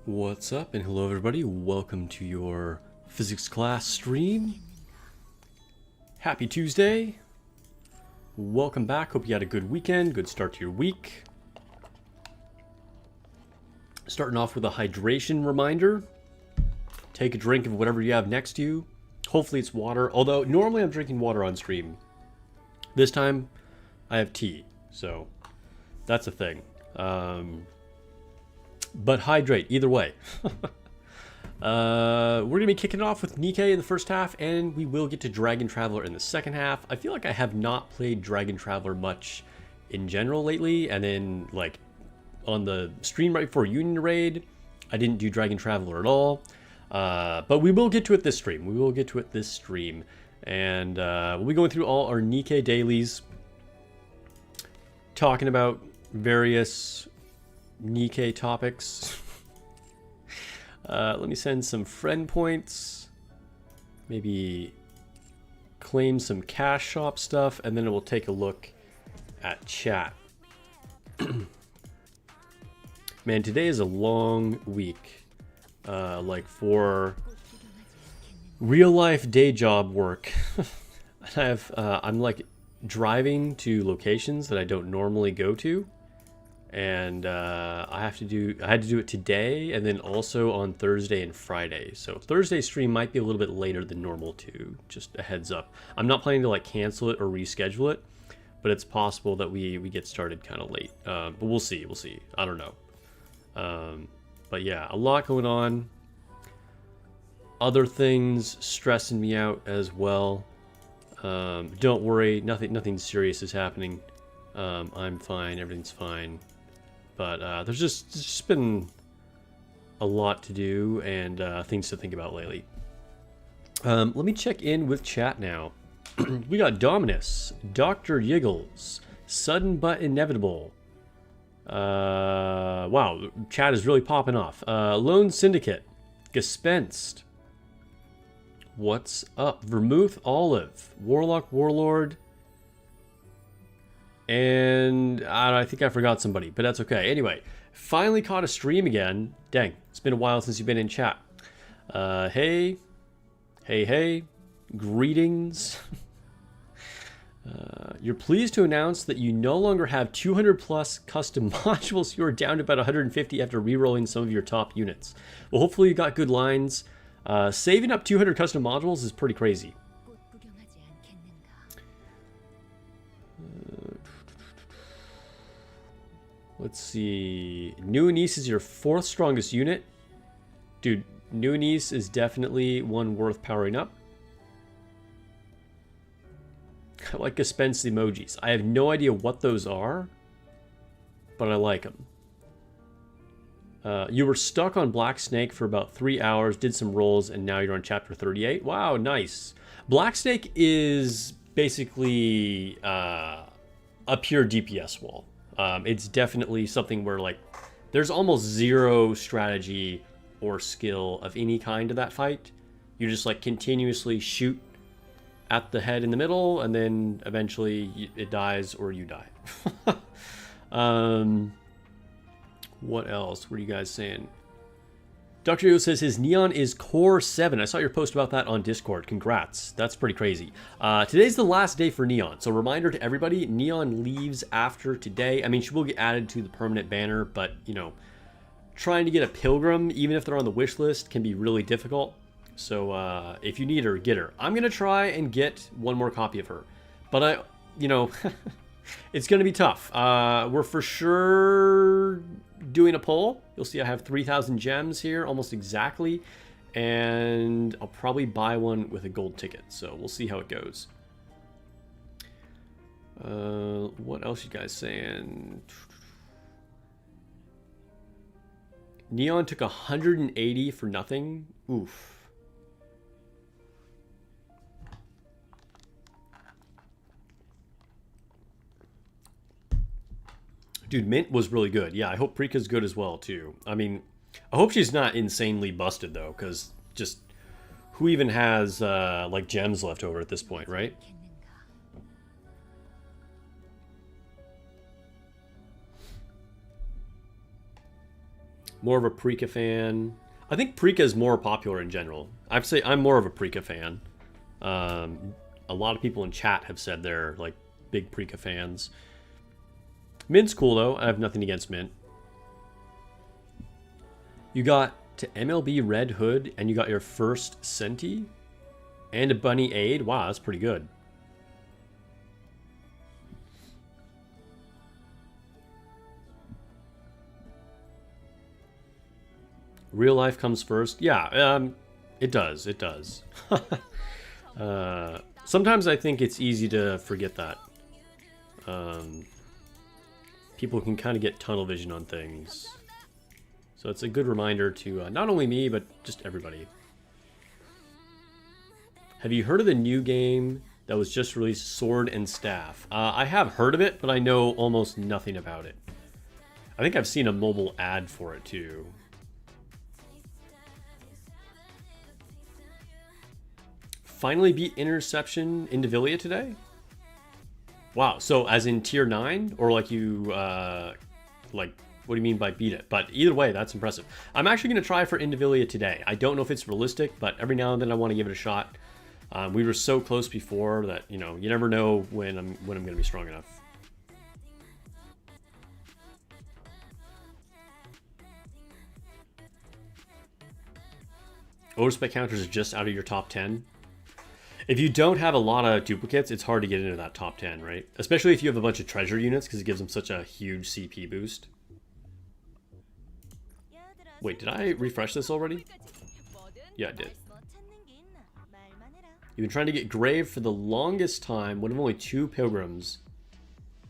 What's up, and hello everybody, welcome to your physics class stream. Happy Tuesday. Welcome back, hope you had a good weekend, good start to your week. Starting off with a hydration reminder. Take a drink of whatever you have next to you. Hopefully it's water, although normally I'm drinking water on stream. This time I have tea, so that's a thing. But hydrate, either way. We're going to be kicking it off with Nikke in the first half, and we will get to Dragon Traveler in the second half. I feel like I have not played Dragon Traveler much in general lately, and then, like, on the stream right before Union Raid, I didn't do Dragon Traveler at all. But we will get to it this stream. And we'll be going through all our Nikke dailies, talking about various Nikke topics. Let me send some friend points, maybe claim some cash shop stuff, and then we'll take a look at chat. Man, today is a long week, like for real life day job work. I'm like driving to locations that I don't normally go to. And I had to do it today, and then also on Thursday and Friday. So Thursday's stream might be a little bit later than normal too. Just a heads up. I'm not planning to like cancel it or reschedule it, but it's possible that we get started kind of late. But we'll see. I don't know. But yeah, a lot going on. Other things stressing me out as well. Don't worry, nothing serious is happening. I'm fine. Everything's fine. But there's just been a lot to do and things to think about lately. Let me check in with chat now. We got Dominus, Dr. Yiggles, Sudden But Inevitable. Wow, chat is really popping off. Lone Syndicate, Gespensed. What's up? Vermouth Olive, Warlock Warlord. And I think I forgot somebody, but that's okay. Anyway, finally caught a stream again. Dang, it's been a while since you've been in chat. Hey. Greetings. You're pleased to announce that you no longer have 200 plus custom modules. You are down to about 150 after re-rolling some of your top units. Well, hopefully you got good lines. Saving up 200 custom modules is pretty crazy. Let's see. New Anise is your 4th strongest unit. Dude, New Anise is definitely one worth powering up. I like Gespensed emojis. I have no idea what those are, but I like them. You were stuck on Black Snake for about 3 hours, did some rolls, and now you're on chapter 38. Wow, nice. Black Snake is basically a pure DPS wall. It's definitely something where, like, there's almost zero strategy or skill of any kind to that fight. You just, like, continuously shoot at the head in the middle, and then eventually it dies or you die. What else? What are you guys saying? Dr. Yo says his Neon is Core 7. I saw your post about that on Discord. Congrats. That's pretty crazy. Today's the last day for Neon. So reminder to everybody, Neon leaves after today. I mean, she will get added to the permanent banner, but, you know, trying to get a Pilgrim, even if they're on the wish list, can be really difficult. So if you need her, get her. I'm going to try and get one more copy of her. But you know, it's going to be tough. We're for sure doing a poll. You'll see I have 3,000 gems here, almost exactly, and I'll probably buy one with a gold ticket, so we'll see how it goes. What else you guys saying? Neon took 180 for nothing. Oof. Dude, Mint was really good. Yeah, I hope Preeka's good as well, too. I mean, I hope she's not insanely busted, though, because just who even has, like, gems left over at this point, right? More of a Prika fan. I think Prika is more popular in general. I'd say I'm more of a Prika fan. A lot of people in chat have said they're like big Prika fans. Mint's cool though. I have nothing against Mint. You got to MLB Red Hood and you got your first Senti and a Bunny Aid. Wow, that's pretty good. Real life comes first. Yeah, it does. It does. Sometimes I think it's easy to forget that. People can kind of get tunnel vision on things. So it's a good reminder to not only me, but just everybody. Have you heard of the new game that was just released, Sword and Staff? I have heard of it, but I know almost nothing about it. I think I've seen a mobile ad for it too. Finally beat Interception in Divilia today? Wow, so as in tier 9? Or like you, like, what do you mean by beat it? But either way, that's impressive. I'm actually going to try for Indivilia today. I don't know if it's realistic, but every now and then I want to give it a shot. We were so close before that, you know, you never know when I'm going to be strong enough. Overspec counters is just out of your top 10. If you don't have a lot of duplicates, it's hard to get into that top 10, right? Especially if you have a bunch of treasure units, because it gives them such a huge CP boost. Wait, did I refresh this already? Yeah, I did. You've been trying to get Grave for the longest time, one of only 2 pilgrims.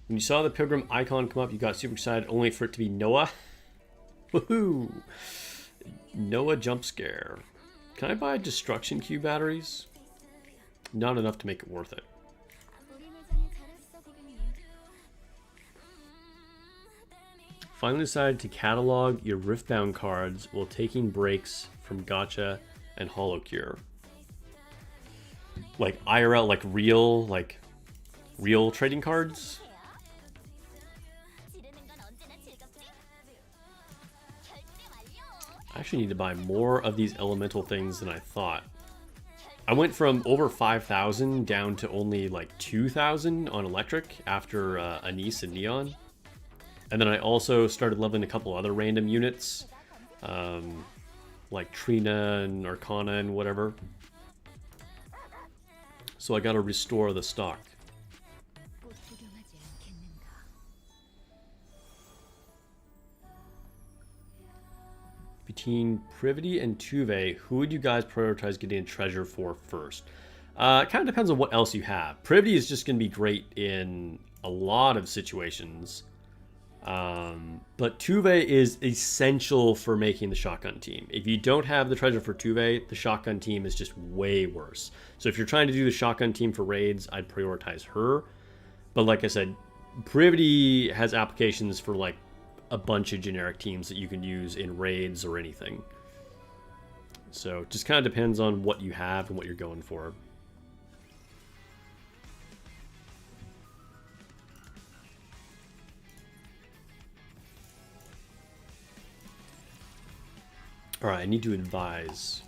When you saw the pilgrim icon come up, you got super excited only for it to be Noah. Woohoo! Noah jump scare. Can I buy destruction cube batteries? Not enough to make it worth it. Finally decided to catalog your Riftbound cards while taking breaks from Gacha and Holocure. Like IRL, like real trading cards? I actually need to buy more of these elemental things than I thought. I went from over 5,000 down to only like 2,000 on electric after Anise and Neon. And then I also started leveling a couple other random units, like Trina and Arcana and whatever. So I gotta restore the stock. Between Privity and Tuve, who would you guys prioritize getting a treasure for first? It kind of depends on what else you have. Privity is just going to be great in a lot of situations. But Tuve is essential for making the shotgun team. If you don't have the treasure for Tuve, the shotgun team is just way worse. So if you're trying to do the shotgun team for raids, I'd prioritize her. But like I said, Privity has applications for like a bunch of generic teams that you can use in raids or anything. So it just kind of depends on what you have and what you're going for. Alright, I need to advise.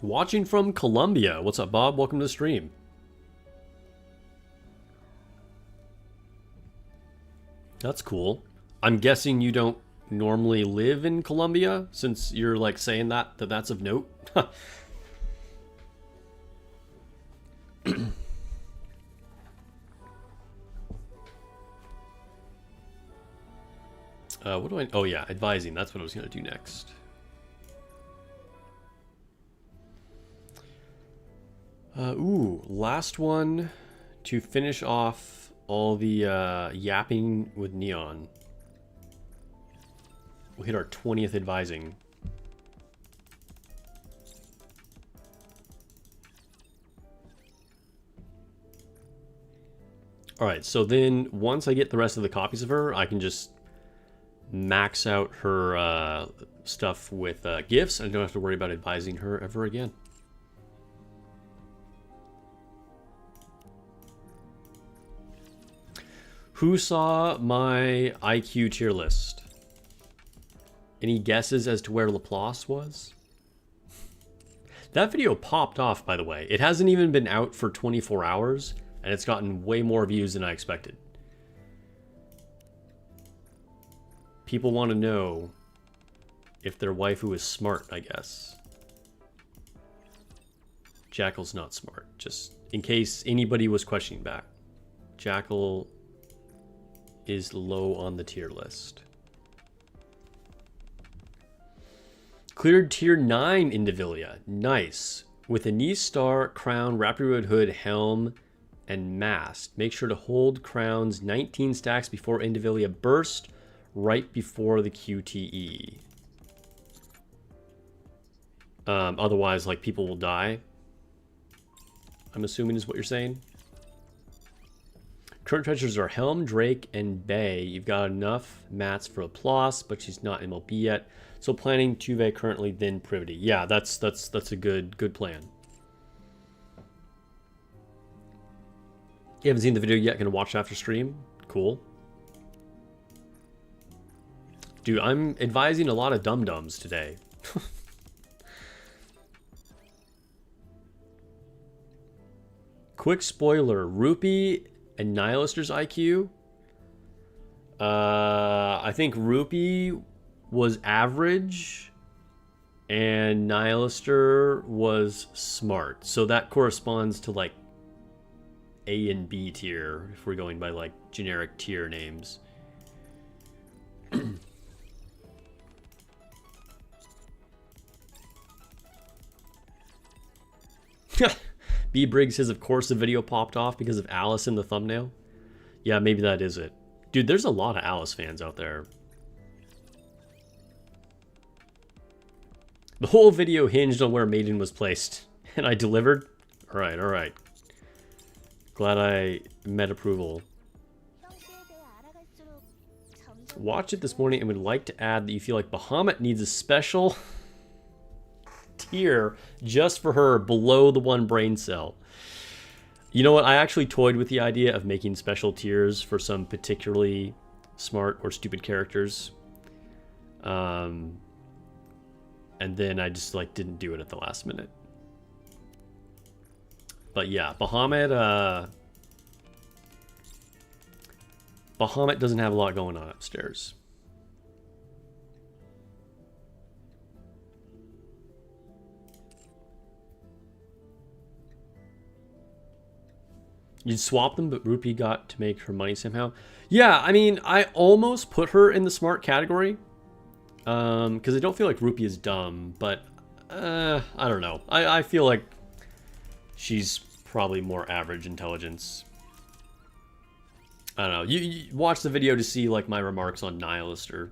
Watching from Colombia. What's up, Bob? Welcome to the stream. That's cool. I'm guessing you don't normally live in Colombia, since you're like saying that's of note. What do I... Oh yeah, advising. That's what I was going to do next. Ooh, last one to finish off all the yapping with Neon. We'll hit our 20th advising. Alright, so then once I get the rest of the copies of her, I can just max out her stuff with gifts. I don't have to worry about advising her ever again. Who saw my IQ tier list? Any guesses as to where Laplace was? That video popped off, by the way. It hasn't even been out for 24 hours, and it's gotten way more views than I expected. People want to know if their waifu is smart, I guess. Jackal's not smart, just in case anybody was questioning back. Jackal is low on the tier list. Cleared tier 9 Indivilia. Nice. With a knee star, crown, Raptor Road hood, helm, and mast. Make sure to hold crowns 19 stacks before Indivilia burst, right before the QTE. Otherwise, like, people will die. I'm assuming is what you're saying. Current treasures are Helm, Drake, and Bay. You've got enough mats for Laplace, but she's not MLB yet. So planning Tuve currently, then Privity. Yeah, that's a good plan. You haven't seen the video yet? Gonna watch after stream? Cool. Dude, I'm advising a lot of dum-dums today. Quick spoiler, Rupee and Nihilister's IQ. I think Rupee was average and Nihilister was smart. So that corresponds to like A and B tier if we're going by like generic tier names. B Briggs says, of course the video popped off because of Alice in the thumbnail. Yeah, maybe that is it. Dude, there's a lot of Alice fans out there. The whole video hinged on where Maiden was placed. And I delivered? Alright, alright. Glad I met approval. Watched it this morning and would like to add that you feel like Bahamut needs a special tier just for her below the one brain cell. You know what? I actually toyed with the idea of making special tiers for some particularly smart or stupid characters. And then I just like didn't do it at the last minute. But yeah, Bahamut doesn't have a lot going on upstairs. You'd swap them, but Rupee got to make her money somehow. Yeah, I mean, I almost put her in the smart category. Because I don't feel like Rupee is dumb, but I don't know. I feel like she's probably more average intelligence. I don't know. You watch the video to see like my remarks on Nihilister.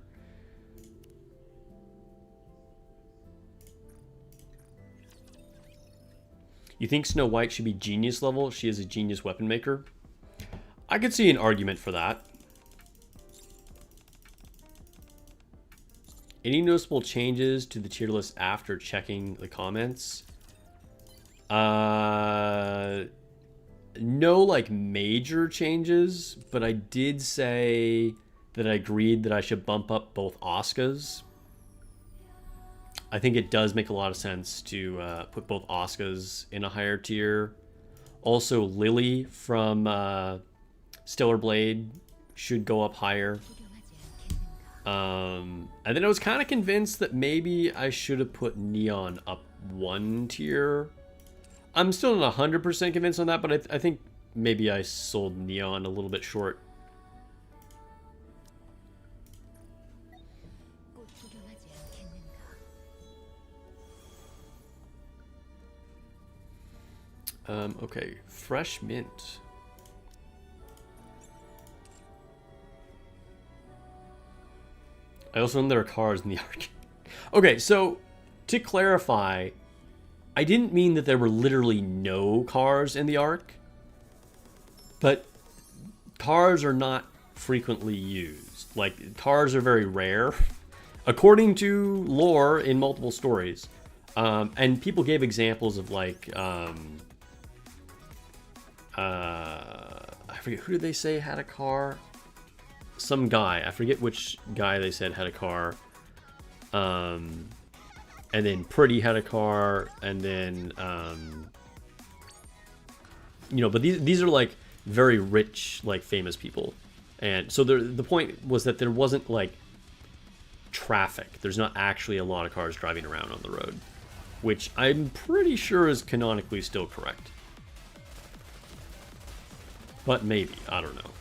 You think Snow White should be genius level? She is a genius weapon maker. I could see an argument for that. Any noticeable changes to the tier list after checking the comments? No like major changes, but I did say that I agreed that I should bump up both Asukas. I think it does make a lot of sense to put both Asukas in a higher tier. Also, Lily from Stellar Blade should go up higher. And then I was kind of convinced that maybe I should have put Neon up one tier. I'm still not 100% convinced on that, but I think maybe I sold Neon a little bit short. Okay, fresh mint. I also know there are cars in the arc. Okay, so to clarify, I didn't mean that there were literally no cars in the arc, but cars are not frequently used. Like, cars are very rare, according to lore in multiple stories. And people gave examples of like, I forget, who did they say had a car? some guy, I forget which guy they said had a car, and then Pretty had a car, and then you know, but these are like very rich, like famous people, and so the point was that there wasn't like traffic. There's not actually a lot of cars driving around on the road, which I'm pretty sure is canonically still correct. But maybe, I don't know.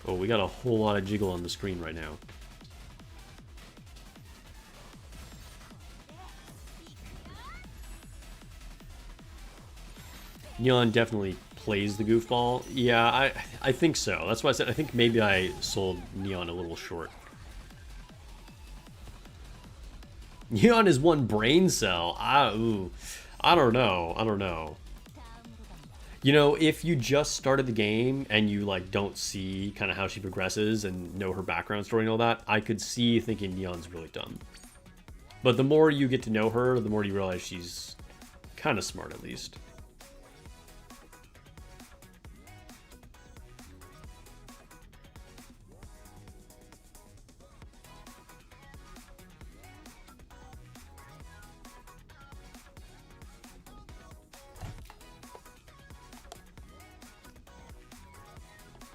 Oh, we got a whole lot of jiggle on the screen right now. Neon definitely plays the goofball. Yeah, I think so. That's why I said I think maybe I sold Neon a little short. Neon is one brain cell. I don't know. You know, if you just started the game and you like don't see kind of how she progresses and know her background story and all that, I could see thinking Neon's really dumb. But the more you get to know her, the more you realize she's kind of smart at least.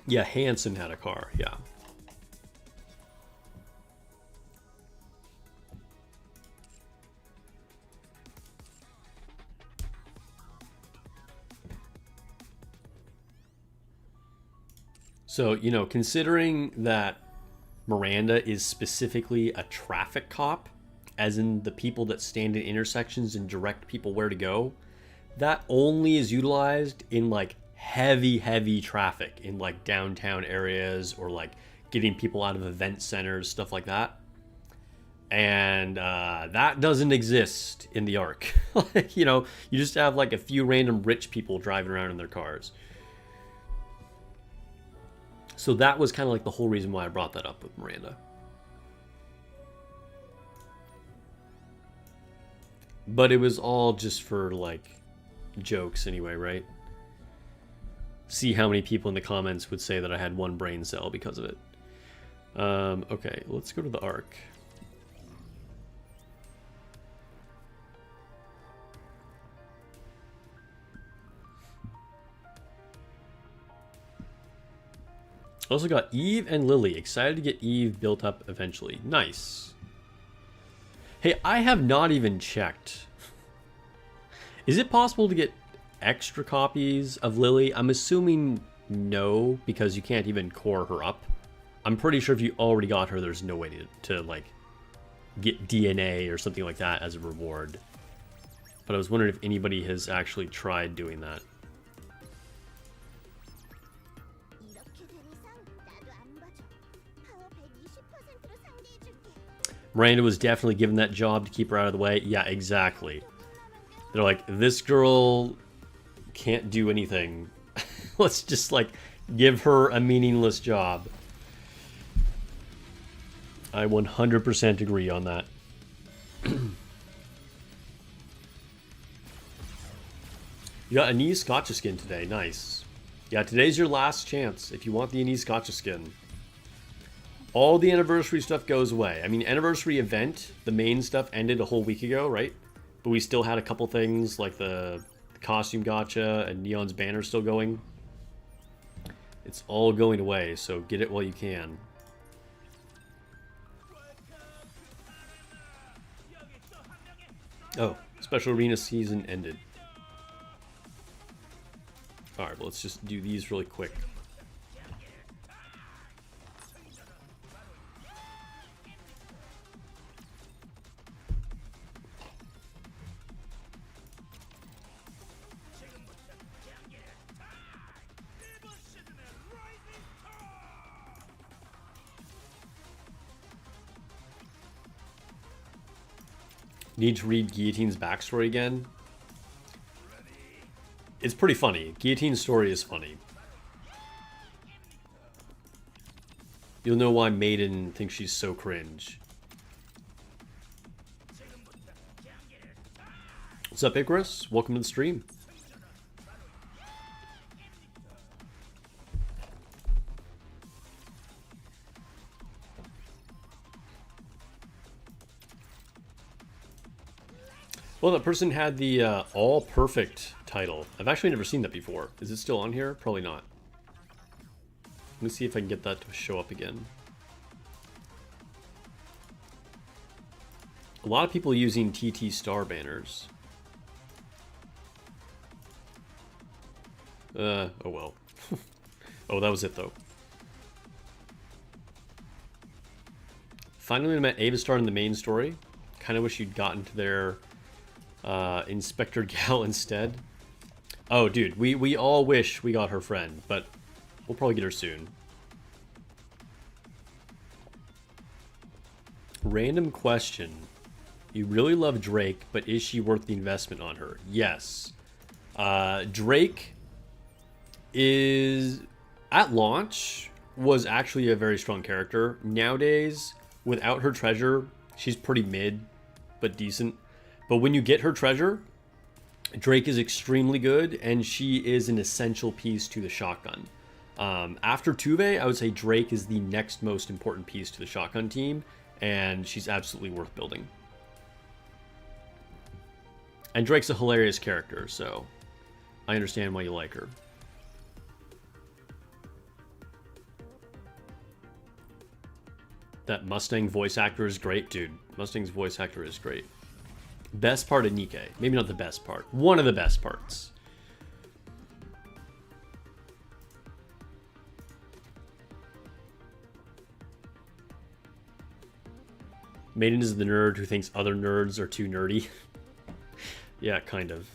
Yeah, Hanson had a car, yeah. So, you know, considering that Miranda is specifically a traffic cop, as in the people that stand in intersections and direct people where to go, that only is utilized in like heavy traffic in like downtown areas or like getting people out of event centers, stuff like that. And that doesn't exist in the Ark. You know, you just have like a few random rich people driving around in their cars. So that was kind of like the whole reason why I brought that up with Miranda. But it was all just for like jokes anyway, right? See how many people in the comments would say that I had one brain cell because of it. Okay, let's go to the Ark. Also got Eve and Lily. Excited to get Eve built up eventually. Nice. Hey, I have not even checked. Is it possible to get extra copies of Lily? I'm assuming no, because you can't even core her up. I'm pretty sure if you already got her, there's no way to like get DNA or something like that as a reward. But I was wondering if anybody has actually tried doing that. Miranda was definitely given that job to keep her out of the way. Yeah, exactly. They're like, this girl can't do anything. Let's just like give her a meaningless job. I 100% agree on that. You got Anise Gotcha skin today. Nice. Yeah, today's your last chance if you want the Anise Gotcha skin. All the anniversary stuff goes away. I mean, anniversary event, the main stuff ended a whole week ago, right? But we still had a couple things like the costume gotcha and Neon's banner still going. It's all going away, so get it while you can. Oh, special arena season ended. Alright, well, let's just do these really quick. Need to read Guillotine's backstory again. It's pretty funny. Guillotine's story is funny. You'll know why Maiden thinks she's so cringe. What's up, Icarus? Welcome to the stream. Well, that person had the all perfect title. I've actually never seen that before. Is it still on here? Probably not. Let me see if I can get that to show up again. A lot of people using TT star banners. Oh well. Oh, that was it though. Finally met Ava Star in the main story. Kind of wish you'd gotten to their Inspector Gal instead. Oh, dude, we all wish we got her friend, but we'll probably get her soon. Random question. You really love Drake, but is she worth the investment on her? Yes. Drake is, at launch, was actually a very strong character. Nowadays, without her treasure, she's pretty mid, but decent. But when you get her treasure, Drake is extremely good, and she is an essential piece to the shotgun. After Tuve, I would say Drake is the next most important piece to the shotgun team, and she's absolutely worth building. And Drake's a hilarious character, so I understand why you like her. That Mustang voice actor is great, dude. Mustang's voice actor is great. Best part of Nikke. Maybe not the best part. One of the best parts. Maiden is the nerd who thinks other nerds are too nerdy. Yeah, kind of.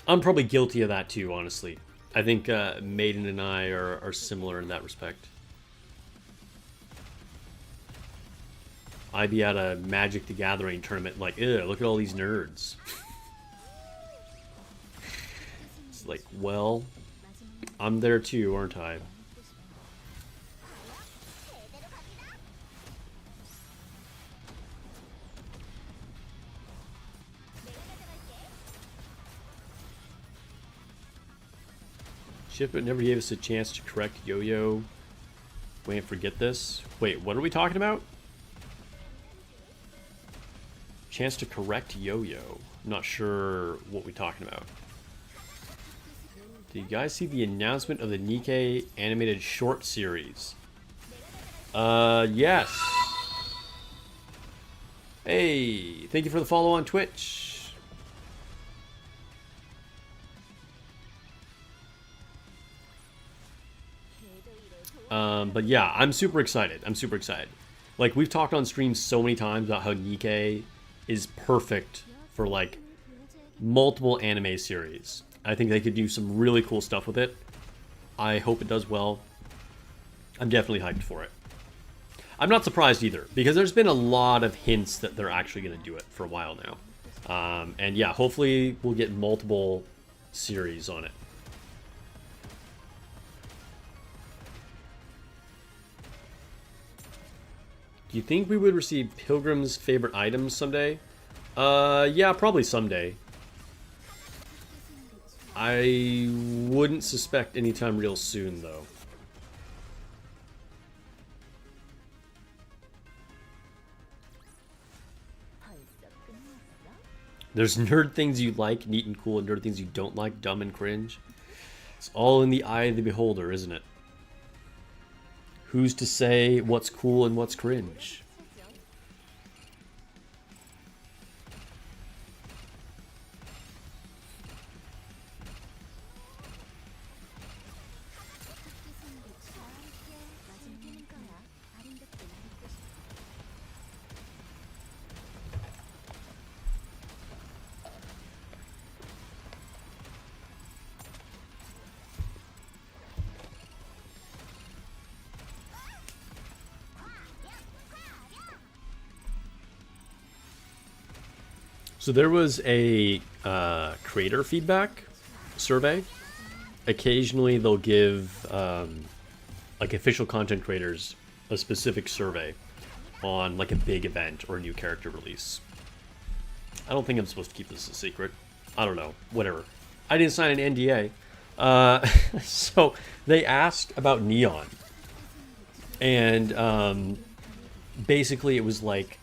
I'm probably guilty of that too, honestly. I think Maiden and I are similar in that respect. I'd be at a Magic the Gathering tournament like, ew, look at all these nerds. It's like, well, I'm there too, aren't I? Shipment never gave us a chance to correct Yo-Yo. Wait, forget this. Wait, what are we talking about? Chance to correct Yo-Yo. I'm not sure what we're talking about. Did you guys see the announcement of the Nikke animated short series? Yes. Hey, thank you for the follow on Twitch. But yeah, I'm super excited. I'm super excited. Like, we've talked on stream so many times about how Nikke is perfect for, like, multiple anime series. I think they could do some really cool stuff with it. I hope it does well. I'm definitely hyped for it. I'm not surprised either, because there's been a lot of hints that they're actually going to do it for a while now. And yeah, hopefully we'll get multiple series on it. Do you think we would receive Pilgrim's favorite items someday? Yeah, probably someday. I wouldn't suspect anytime real soon, though. There's nerd things you like, neat and cool, and nerd things you don't like, dumb and cringe. It's all in the eye of the beholder, isn't it? Who's to say what's cool and what's cringe? So there was a creator feedback survey. Occasionally they'll give like official content creators a specific survey on like a big event or a new character release. I don't think I'm supposed to keep this a secret. I don't know. Whatever. I didn't sign an NDA. So they asked about Neon. And basically it was like,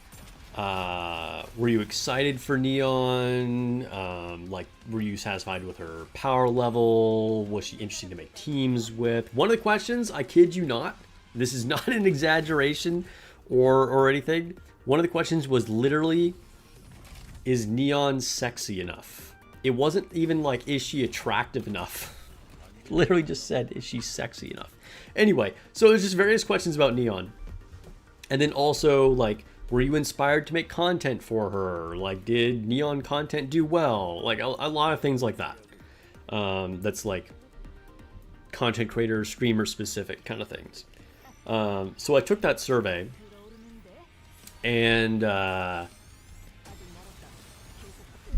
Were you excited for Neon? Like, were you satisfied with her power level? Was she interesting to make teams with? One of the questions, I kid you not, this is not an exaggeration or anything. One of the questions was literally, is Neon sexy enough? It wasn't even like, is she attractive enough? Literally just said, is she sexy enough? Anyway, so there's just various questions about Neon. And then also, like, were you inspired to make content for her? Like, did Neon content do well? Like, a lot of things like that. That's like content creator, streamer specific kind of things. So I took that survey, and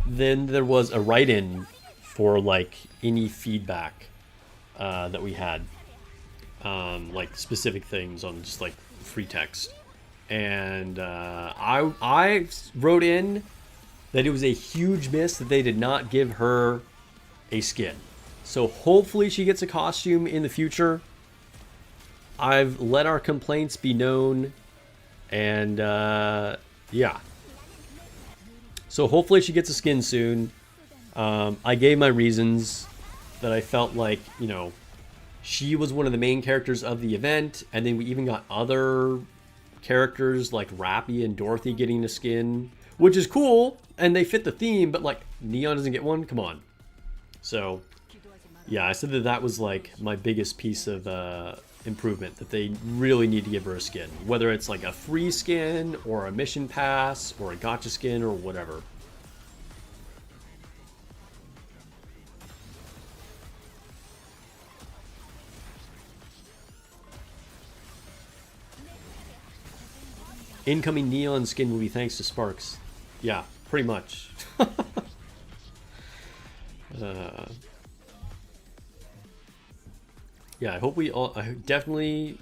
then there was a write-in for like any feedback that we had, like specific things on just like free text. And I wrote in that it was a huge miss that they did not give her a skin. So hopefully she gets a costume in the future. I've let our complaints be known, and yeah. So hopefully she gets a skin soon. I gave my reasons that I felt like, you know, she was one of the main characters of the event, and then we even got other characters like Rappy and Dorothy getting a skin, which is cool, and they fit the theme, but like Neon doesn't get one. Come on. So yeah, I said that that was like my biggest piece of improvement, that they really need to give her a skin, whether it's like a free skin or a mission pass or a gacha skin or whatever. Incoming Neon skin will be thanks to Sparks. Yeah, pretty much. Yeah, I hope we all,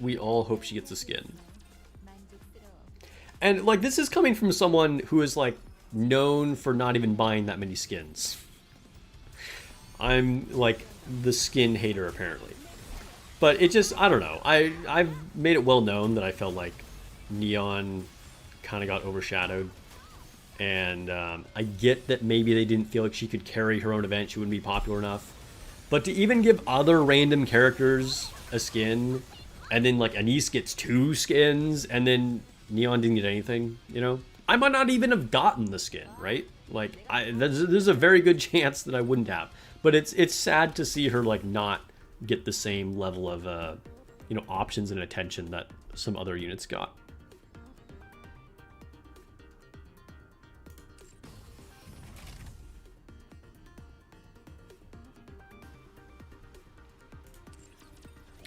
we all hope she gets a skin. And like, this is coming from someone who is like known for not even buying that many skins. I'm like the skin hater apparently. But it just, I don't know. I've made it well known that I felt like Neon kind of got overshadowed, and I get that maybe they didn't feel like she could carry her own event, she wouldn't be popular enough, but to even give other random characters a skin, and then like Anise gets 2 skins, and then Neon didn't get anything, you know, I might not even have gotten the skin, right? Like, there's a very good chance that I wouldn't have, but it's sad to see her like not get the same level of you know, options and attention that some other units got.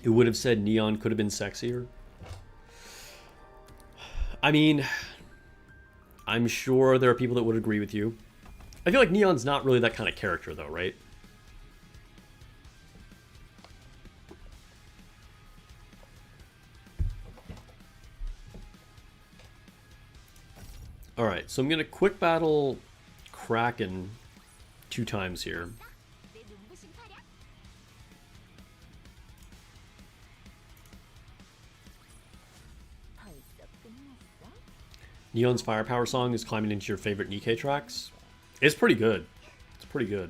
It would have said Neon could have been sexier. I mean, I'm sure there are people that would agree with you. I feel like Neon's not really that kind of character though, right? Alright, so I'm going to quick battle Kraken 2 times here. Neon's Firepower song is climbing into your favorite Nikke tracks. It's pretty good. It's pretty good.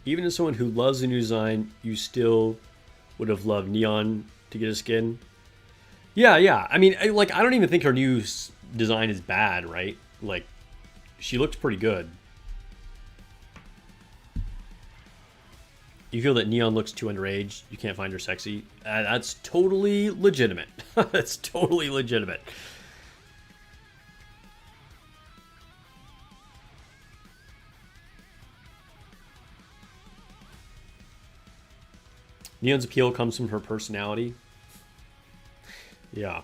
Even as someone who loves the new design, you still would have loved Neon to get a skin. Yeah. I mean, like, I don't even think her new design is bad, right? Like, she looks pretty good. You feel that Neon looks too underage, you can't find her sexy. That's totally legitimate. That's totally legitimate. Neon's appeal comes from her personality. Yeah.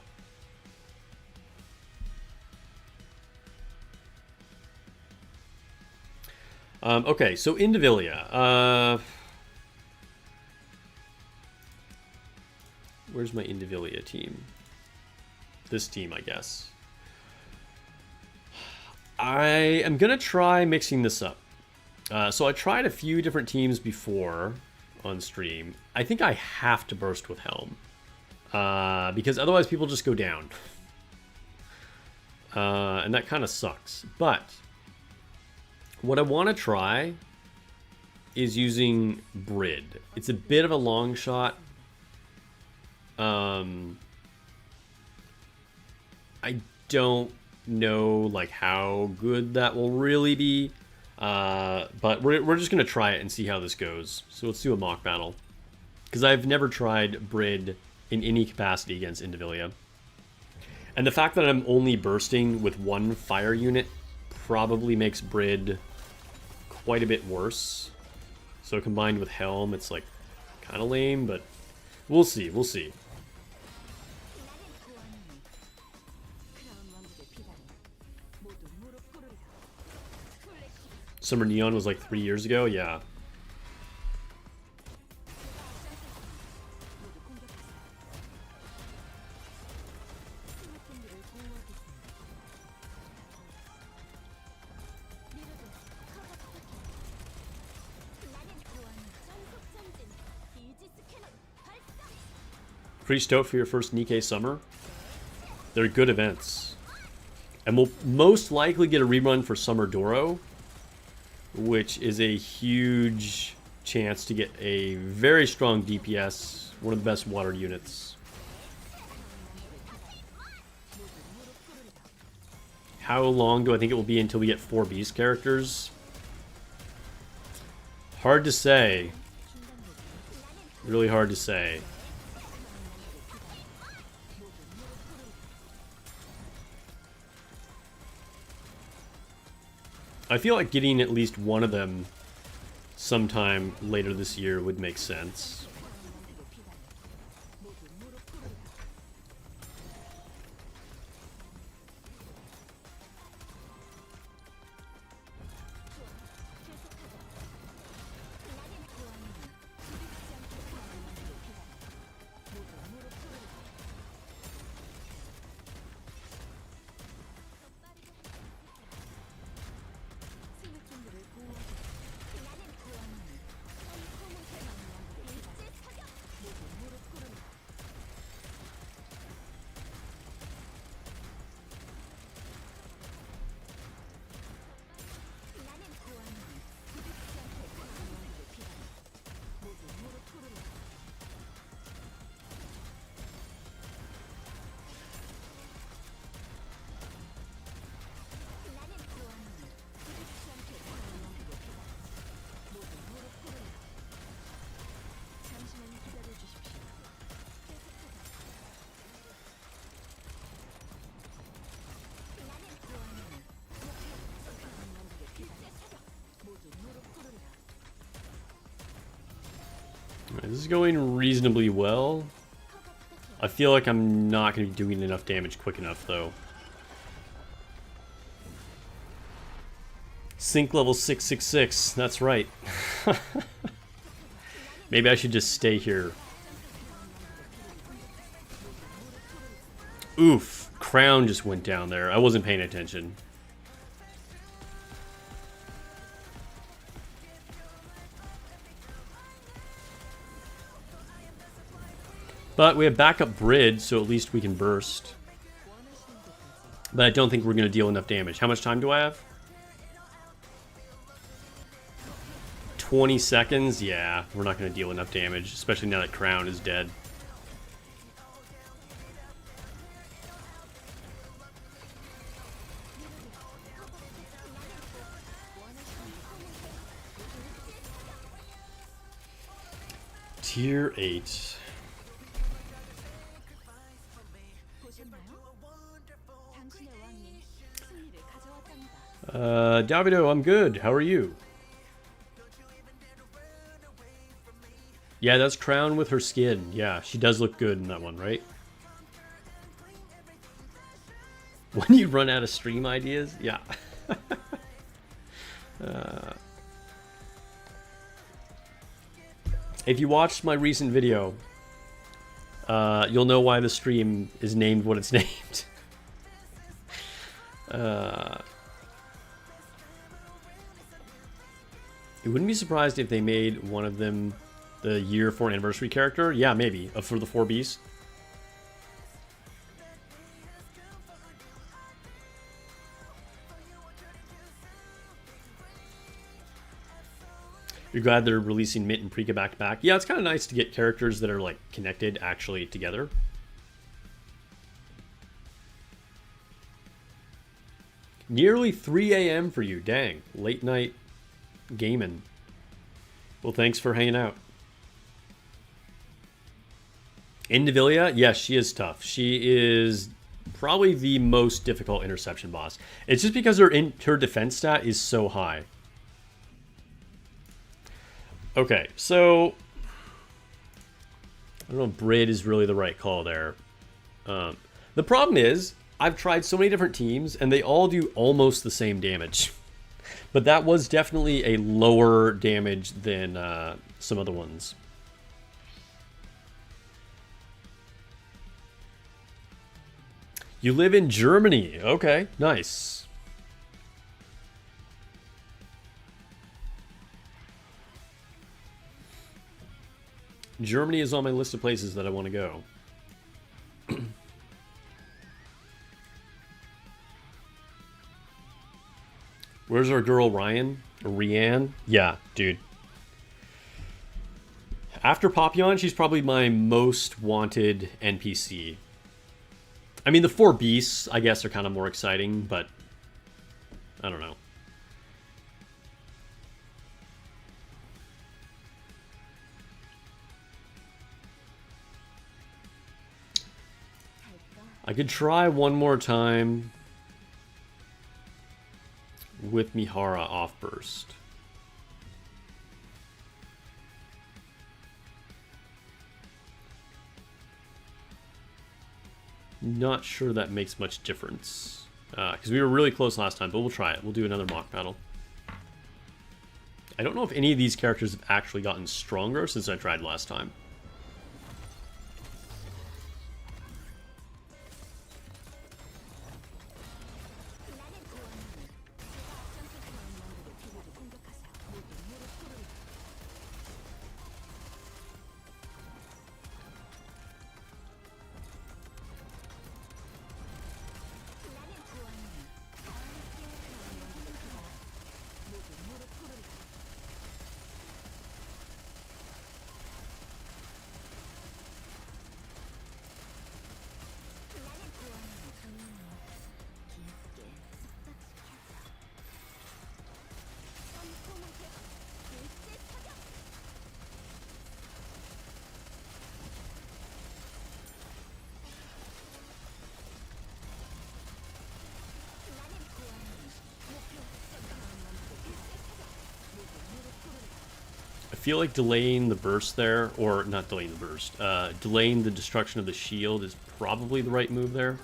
Okay, so Indivilia. Where's my Indivilia team? This team, I guess. I am going to try mixing this up. So I tried a few different teams before on stream. I think I have to burst with Helm. Because otherwise people just go down. And that kind of sucks. But what I want to try is using Brid. It's a bit of a long shot. I don't know like how good that will really be. But we're just going to try it and see how this goes. So let's do a mock battle. Because I've never tried Brid in any capacity against Indivilia. And the fact that I'm only bursting with one fire unit probably makes Brid quite a bit worse. So combined with Helm, it's like kind of lame, but we'll see, we'll see. Summer Neon was like 3 years ago, yeah. Pretty stoked for your first Nikke summer. They're good events. And we'll most likely get a rerun for Summer Doro, which is a huge chance to get a very strong DPS, one of the best water units. How long do I think it will be until we get 4 beast characters? Hard to say. Really hard to say. I feel like getting at least one of them sometime later this year would make sense. This is going reasonably well. I feel like I'm not going to be doing enough damage quick enough, though. Sync level 666. That's right. Maybe I should just stay here. Oof. Crown just went down there. I wasn't paying attention. But we have backup Brid, so at least we can burst. But I don't think we're going to deal enough damage. How much time do I have? 20 seconds? Yeah, we're not going to deal enough damage, especially now that Crown is dead. Tier 8. Davido, I'm good. How are you? Yeah, that's Crown with her skin. Yeah, she does look good in that one, right? When you run out of stream ideas? Yeah. If you watched my recent video, you'll know why the stream is named what it's named. It wouldn't be surprised if they made one of them the year 4 anniversary character. Yeah, maybe. For the 4 beasts. You're glad they're releasing Mint and Prika back to back. Yeah, it's kind of nice to get characters that are like connected actually together. Nearly 3 a.m. for you. Dang. Late night gaming. Well, thanks for hanging out. Indivilia? Yes, she is tough. She is probably the most difficult interception boss. It's just because her defense stat is so high. Okay, so I don't know if Brid is really the right call there. The problem is, I've tried so many different teams, and they all do almost the same damage. But that was definitely a lower damage than some other ones. You live in Germany. Okay, nice. Germany is on my list of places that I want to go. Where's our girl Ryan? Or Rianne? Yeah, dude. After Papillon, she's probably my most wanted NPC. I mean, the 4 beasts, I guess, are kind of more exciting, but I don't know. I could try one more time with Mihara off burst. Not sure that makes much difference. Because we were really close last time, but we'll try it. We'll do another mock battle. I don't know if any of these characters have actually gotten stronger since I tried last time. I feel like delaying the burst there, or not delaying the burst, delaying the destruction of the shield is probably the right move there.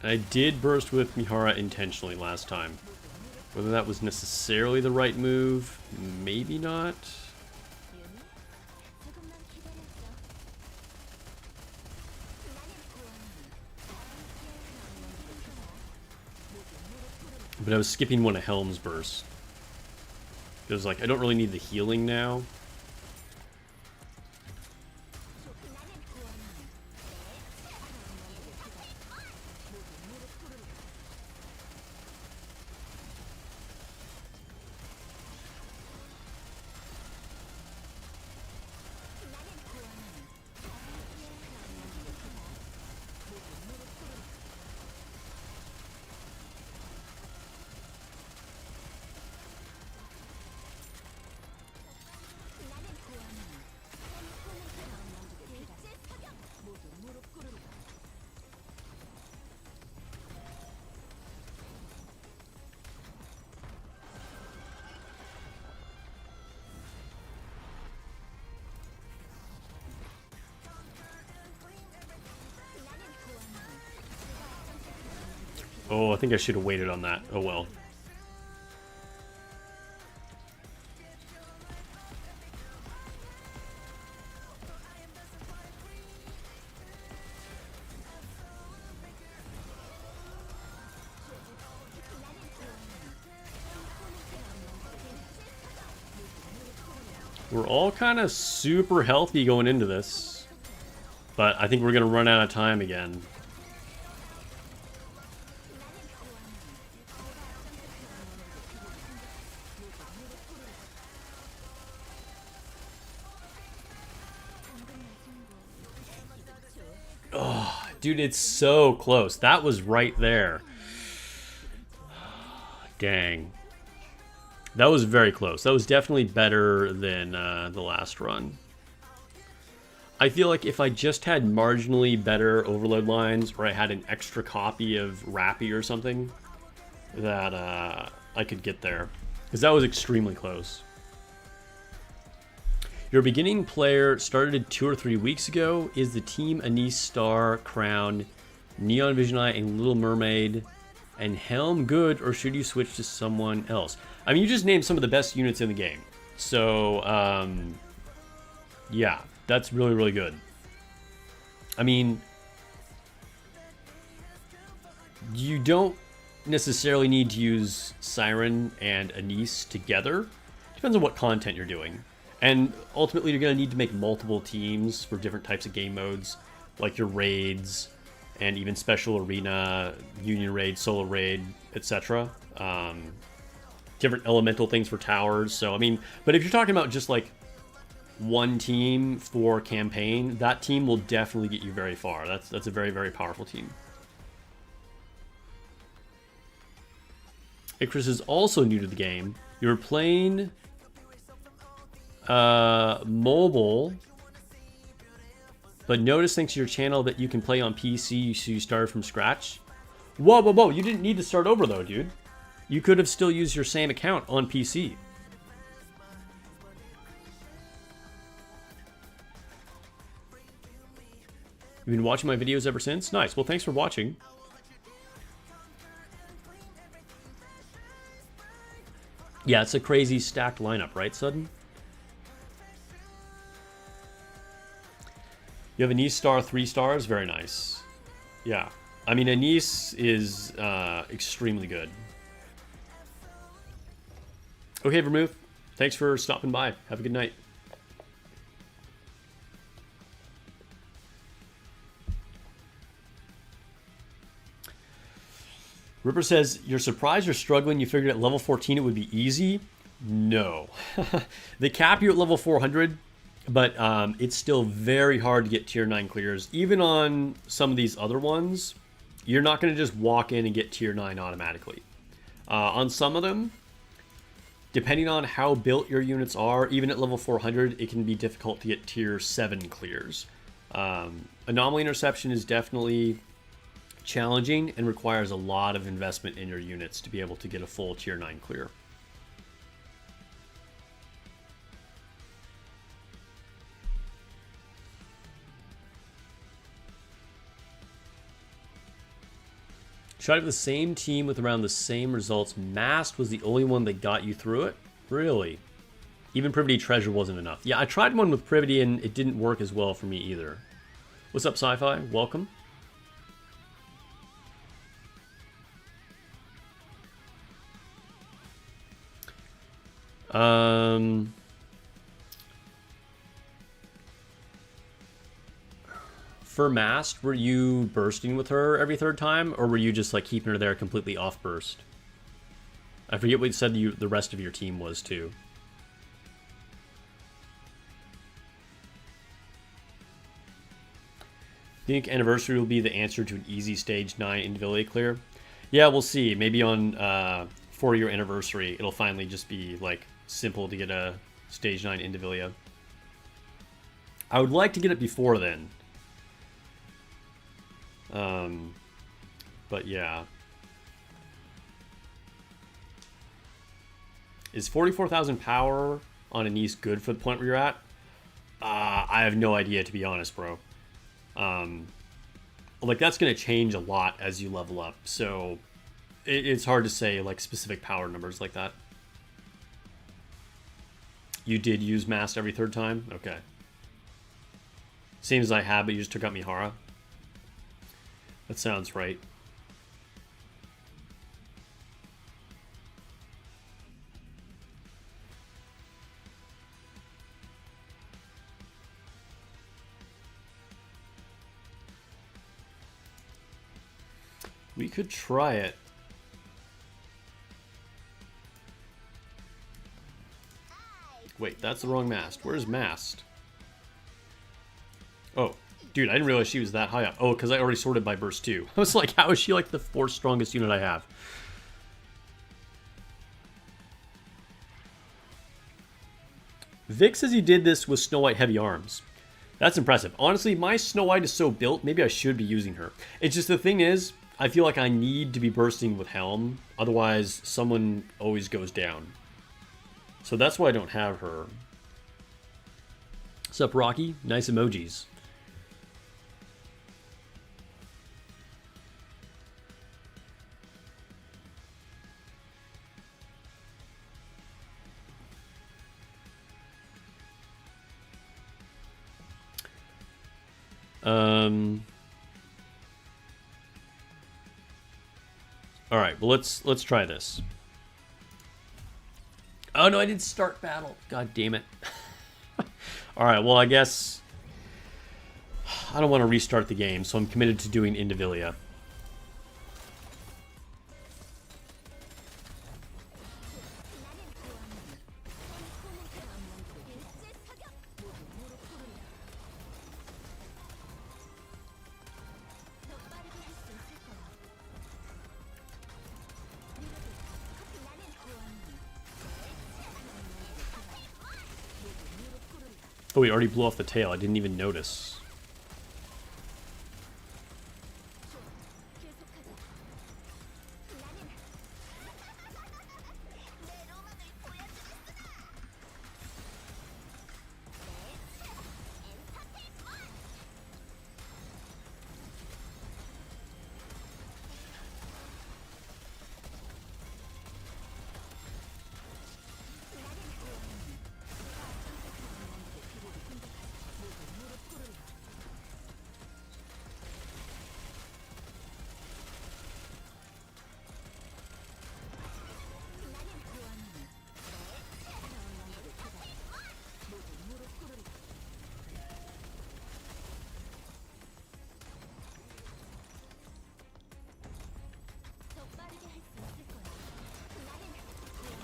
I did burst with Mihara intentionally last time. Whether that was necessarily the right move, maybe not. But I was skipping one of Helm's bursts. Because, like, I don't really need the healing now. Oh, I think I should have waited on that. Oh well. We're all kind of super healthy going into this. But I think we're going to run out of time again. Oh, dude, it's so close. That was right there. Dang. That was very close. That was definitely better than the last run. I feel like if I just had marginally better overload lines, or I had an extra copy of Rappy or something, that I could get there. Because that was extremely close. Your beginning player started 2 or 3 weeks ago. Is the team Anise, Star, Crown, Neon Vision Eye, and Little Mermaid, and Helm good, or should you switch to someone else? I mean, you just named some of the best units in the game. So, yeah, that's really, really good. I mean, you don't necessarily need to use Siren and Anise together. Depends on what content you're doing. And ultimately, you're going to need to make multiple teams for different types of game modes, like your raids, and even special arena, union raid, solo raid, etc. Different elemental things for towers. So, I mean, but if you're talking about just like one team for campaign, that team will definitely get you very far. That's a very, very powerful team. Icarus is also new to the game. You're playing mobile, but notice thanks to your channel that you can play on PC, so you started from scratch. Whoa, whoa, whoa, you didn't need to start over though, dude. You could have still used your same account on PC. You've been watching my videos ever since? Nice, well thanks for watching. Yeah, it's a crazy stacked lineup, right, Sudden? You have Anise Star 3 stars? Very nice. Yeah. I mean, Anise is extremely good. Okay, Vermouth. Thanks for stopping by. Have a good night. Ripper says, you're surprised you're struggling. You figured at level 14 it would be easy? No. They cap you at level 400. But it's still very hard to get tier 9 clears. Even on some of these other ones, you're not going to just walk in and get tier 9 automatically. On some of them, depending on how built your units are, even at level 400, it can be difficult to get tier 7 clears. Anomaly Interception is definitely challenging and requires a lot of investment in your units to be able to get a full tier 9 clear. Tried with the same team with around the same results. Mast was the only one that got you through it? Really? Even Privity Treasure wasn't enough. Yeah, I tried one with Privity and it didn't work as well for me either. What's up, Sci-Fi? Welcome. For Mast, were you bursting with her every third time, or were you just like keeping her there completely off burst? I forget what you said the rest of your team was too. Think Anniversary will be the answer to an easy stage 9 Invilla clear? Yeah, we'll see. Maybe on 4-year Anniversary, it'll finally just be like simple to get a stage 9 Invilla. I would like to get it before then. But yeah. Is 44,000 power on Anise good for the point where you're at? I have no idea, to be honest, bro. Like, that's going to change a lot as you level up. So it's hard to say, like, specific power numbers like that. You did use Mast every third time? Okay. Same as I have, but you just took out Mihara. That sounds right. We could try it. Wait, that's the wrong mast. Where's mast? Oh, dude, I didn't realize she was that high up. Oh, because I already sorted by burst 2. I was like, how is she like the 4th strongest unit I have? Vic says he did this with Snow White heavy arms. That's impressive. Honestly, my Snow White is so built, maybe I should be using her. It's just the thing is, I feel like I need to be bursting with Helm. Otherwise, someone always goes down. So that's why I don't have her. Sup, Rocky? Nice emojis. All right, well let's try this. Oh no, I didn't start battle. God damn it. All right, well I guess I don't want to restart the game, so I'm committed to doing Indivilia. Oh, he already blew off the tail. I didn't even notice.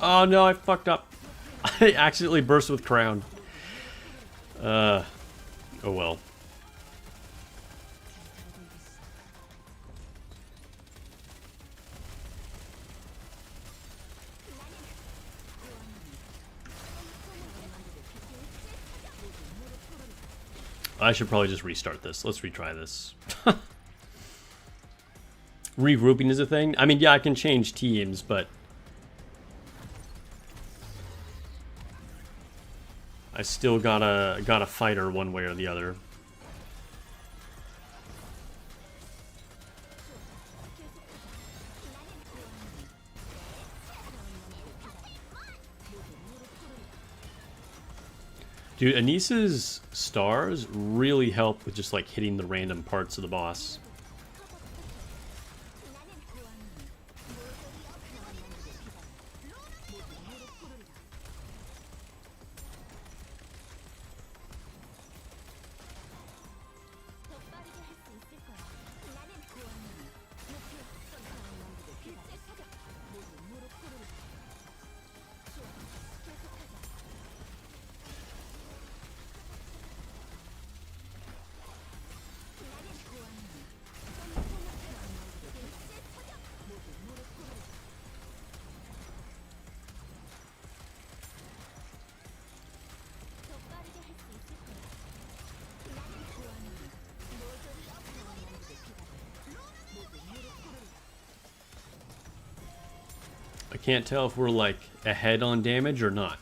Oh no, I fucked up. I accidentally burst with crown. Oh well. I should probably just restart this. Let's retry this. Regrouping is a thing? I mean, yeah, I can change teams, but I still gotta fight her one way or the other. Dude, Anissa's stars really help with just like hitting the random parts of the boss. I can't tell if we're like ahead on damage or not.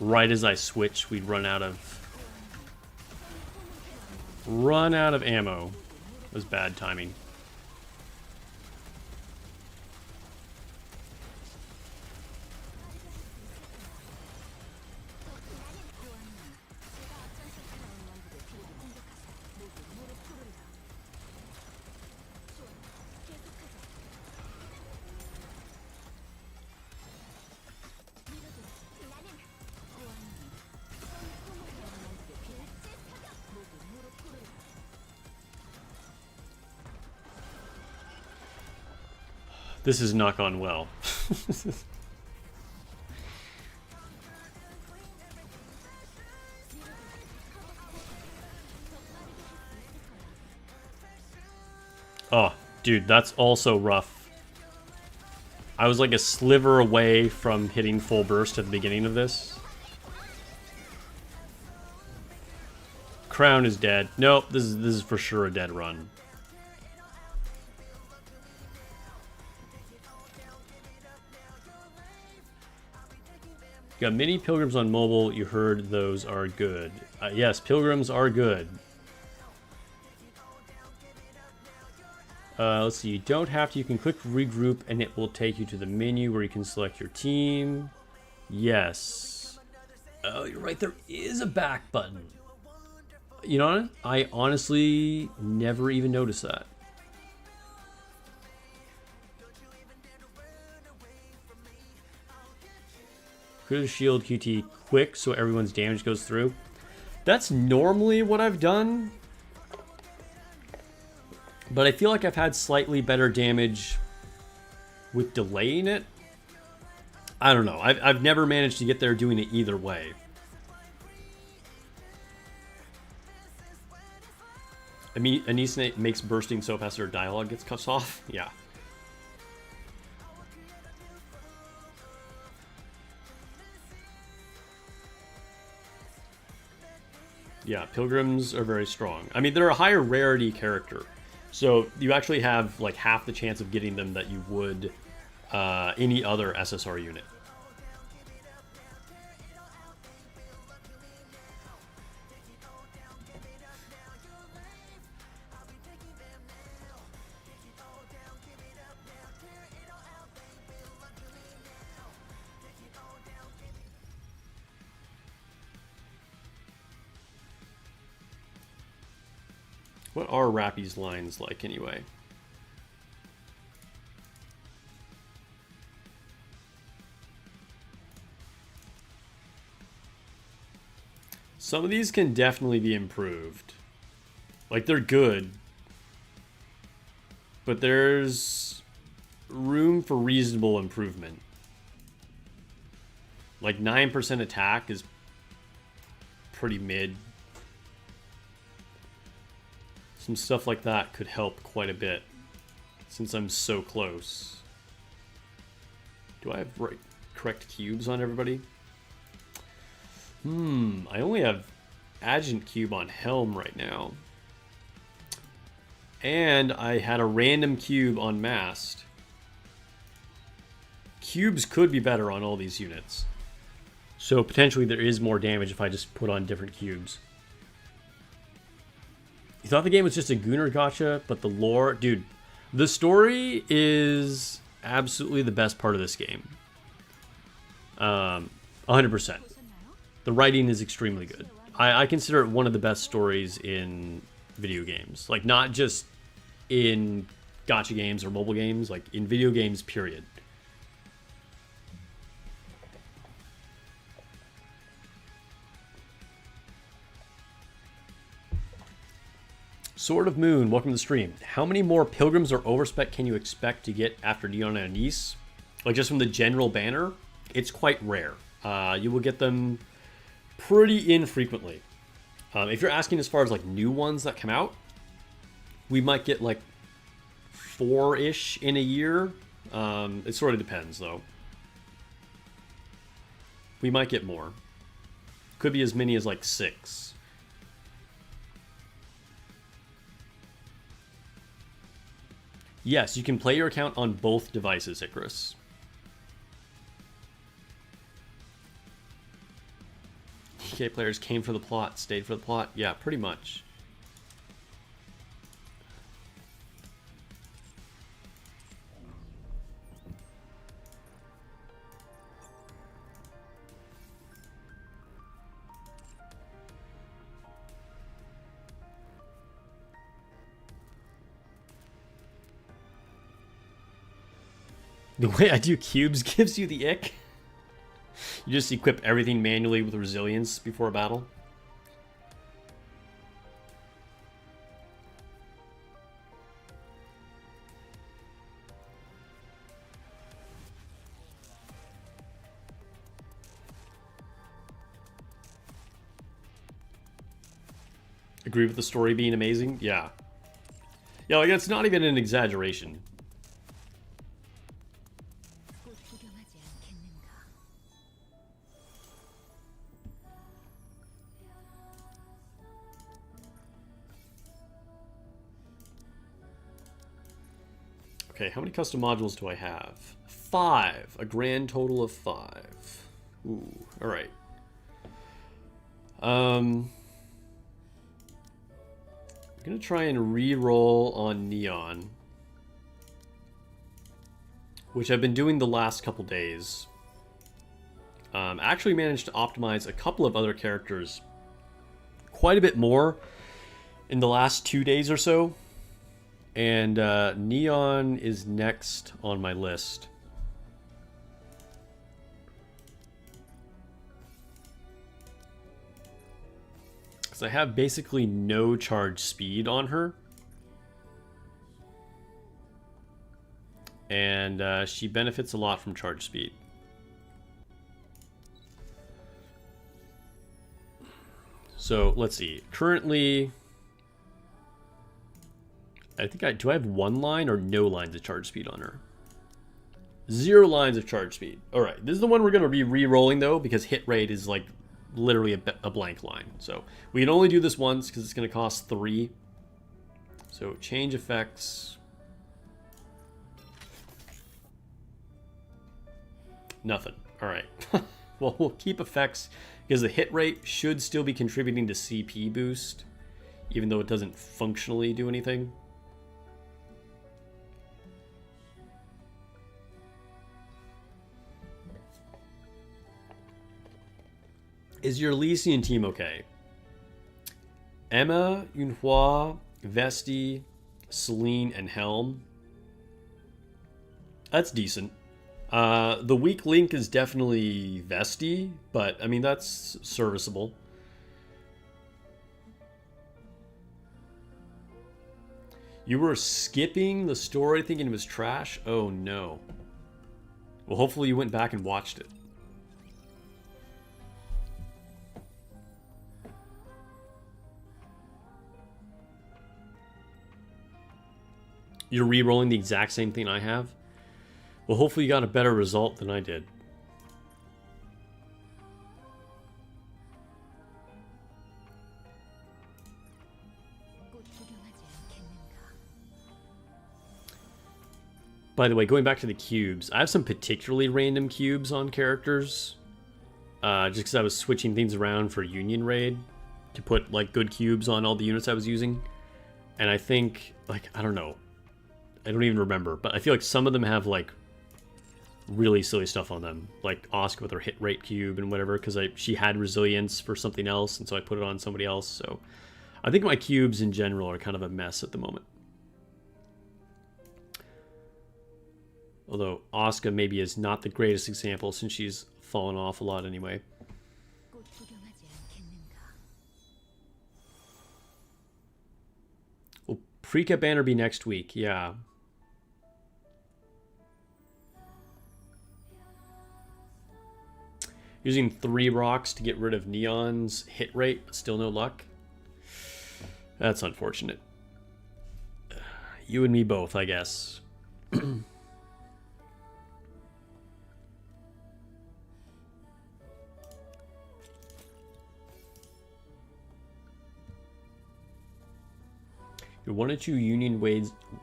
Right as I switch, we'd run out of... run out of ammo. It was bad timing. This is not gone well. Oh, dude, that's also rough. I was like a sliver away from hitting full burst at the beginning of this. Crown is dead. Nope, this is for sure a dead run. You got mini pilgrims on mobile. You heard those are good. Yes, pilgrims are good. Let's see. You don't have to. You can click regroup and it will take you to the menu where you can select your team. Yes. Oh, you're right. There is a back button. You know what? I honestly never even noticed that. Clear the shield QT quick so everyone's damage goes through. That's normally what I've done. But I feel like I've had slightly better damage with delaying it. I don't know. I've never managed to get there doing it either way. Anise makes bursting so fast her dialogue gets cut off. Yeah. Yeah, pilgrims are very strong. I mean, they're a higher rarity character. So you actually have like half the chance of getting them that you would any other SSR unit. What are Rappy's lines like anyway? Some of these can definitely be improved. Like, they're good. But there's room for reasonable improvement. Like, 9% attack is pretty mid. Some stuff like that could help quite a bit, since I'm so close. Do I have correct cubes on everybody? I only have Adjunct Cube on Helm right now. And I had a random cube on Mast. Cubes could be better on all these units. So potentially there is more damage if I just put on different cubes. You thought the game was just a Gunnar gacha, but the lore... Dude, the story is absolutely the best part of this game. 100%. The writing is extremely good. I consider it one of the best stories in video games. Like, not just in gacha games or mobile games, like in video games, period. Sword of Moon, welcome to the stream. How many more Pilgrims or Overspec can you expect to get after Dion and Anise? Like, just from the general banner, it's quite rare. You will get them pretty infrequently. If you're asking as far as, like, new ones that come out, we might get, like, 4-ish in a year. It sort of depends, though. We might get more. Could be as many as, like, 6. Yes, you can play your account on both devices, Icarus. TK players came for the plot, stayed for the plot. Yeah, pretty much. The way I do cubes gives you the ick. You just equip everything manually with resilience before a battle. Agree with the story being amazing? Yeah. Yeah, like it's not even an exaggeration. Okay, how many custom modules do I have? 5. A grand total of 5. Ooh, alright. I'm gonna try and re-roll on Neon, which I've been doing the last couple days. Actually managed to optimize a couple of other characters quite a bit more in the last 2 days or so. And Neon is next on my list. Because I have basically no charge speed on her. And she benefits a lot from charge speed. So let's see. Currently, I think do I have 1 line or no lines of charge speed on her? 0 lines of charge speed. All right, this is the one we're going to be re-rolling though, because hit rate is like literally a blank line. So we can only do this once because it's going to cost 3. So change effects. Nothing. All right. Well, we'll keep effects because the hit rate should still be contributing to CP boost, even though it doesn't functionally do anything. Is your Elysian team okay? Emma, Yunhua, Vesti, Celine, and Helm. That's decent. The weak link is definitely Vesti, but I mean, that's serviceable. You were skipping the story thinking it was trash? Oh no. Well, hopefully you went back and watched it. You're re-rolling the exact same thing I have? Well, hopefully you got a better result than I did. By the way, going back to the cubes, I have some particularly random cubes on characters. Just because I was switching things around for Union Raid to put like good cubes on all the units I was using. And I think, like, I don't know. I don't even remember, but I feel like some of them have like really silly stuff on them, like Oscar with her hit rate cube and whatever, because she had resilience for something else, and so I put it on somebody else. So I think my cubes in general are kind of a mess at the moment. Although Oscar maybe is not the greatest example since she's fallen off a lot anyway. Will Precap banner be next week? Yeah. Using 3 rocks to get rid of Neon's hit rate, but still no luck. That's unfortunate. You and me both, I guess. You're 1 or 2 Union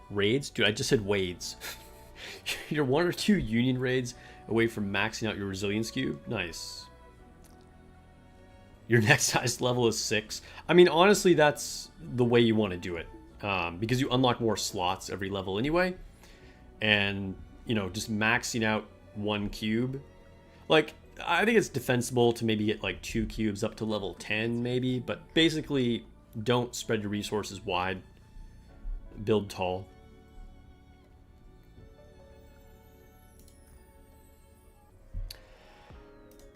raids? Dude, I just said wades. You're 1 or 2 Union raids away from maxing out your resilience cube. Nice. Your next highest level is 6. I mean, honestly, that's the way you want to do it. Because you unlock more slots every level anyway. And, you know, just maxing out 1 cube. Like, I think it's defensible to maybe get like 2 cubes up to level 10 maybe. But basically, don't spread your resources wide. Build tall.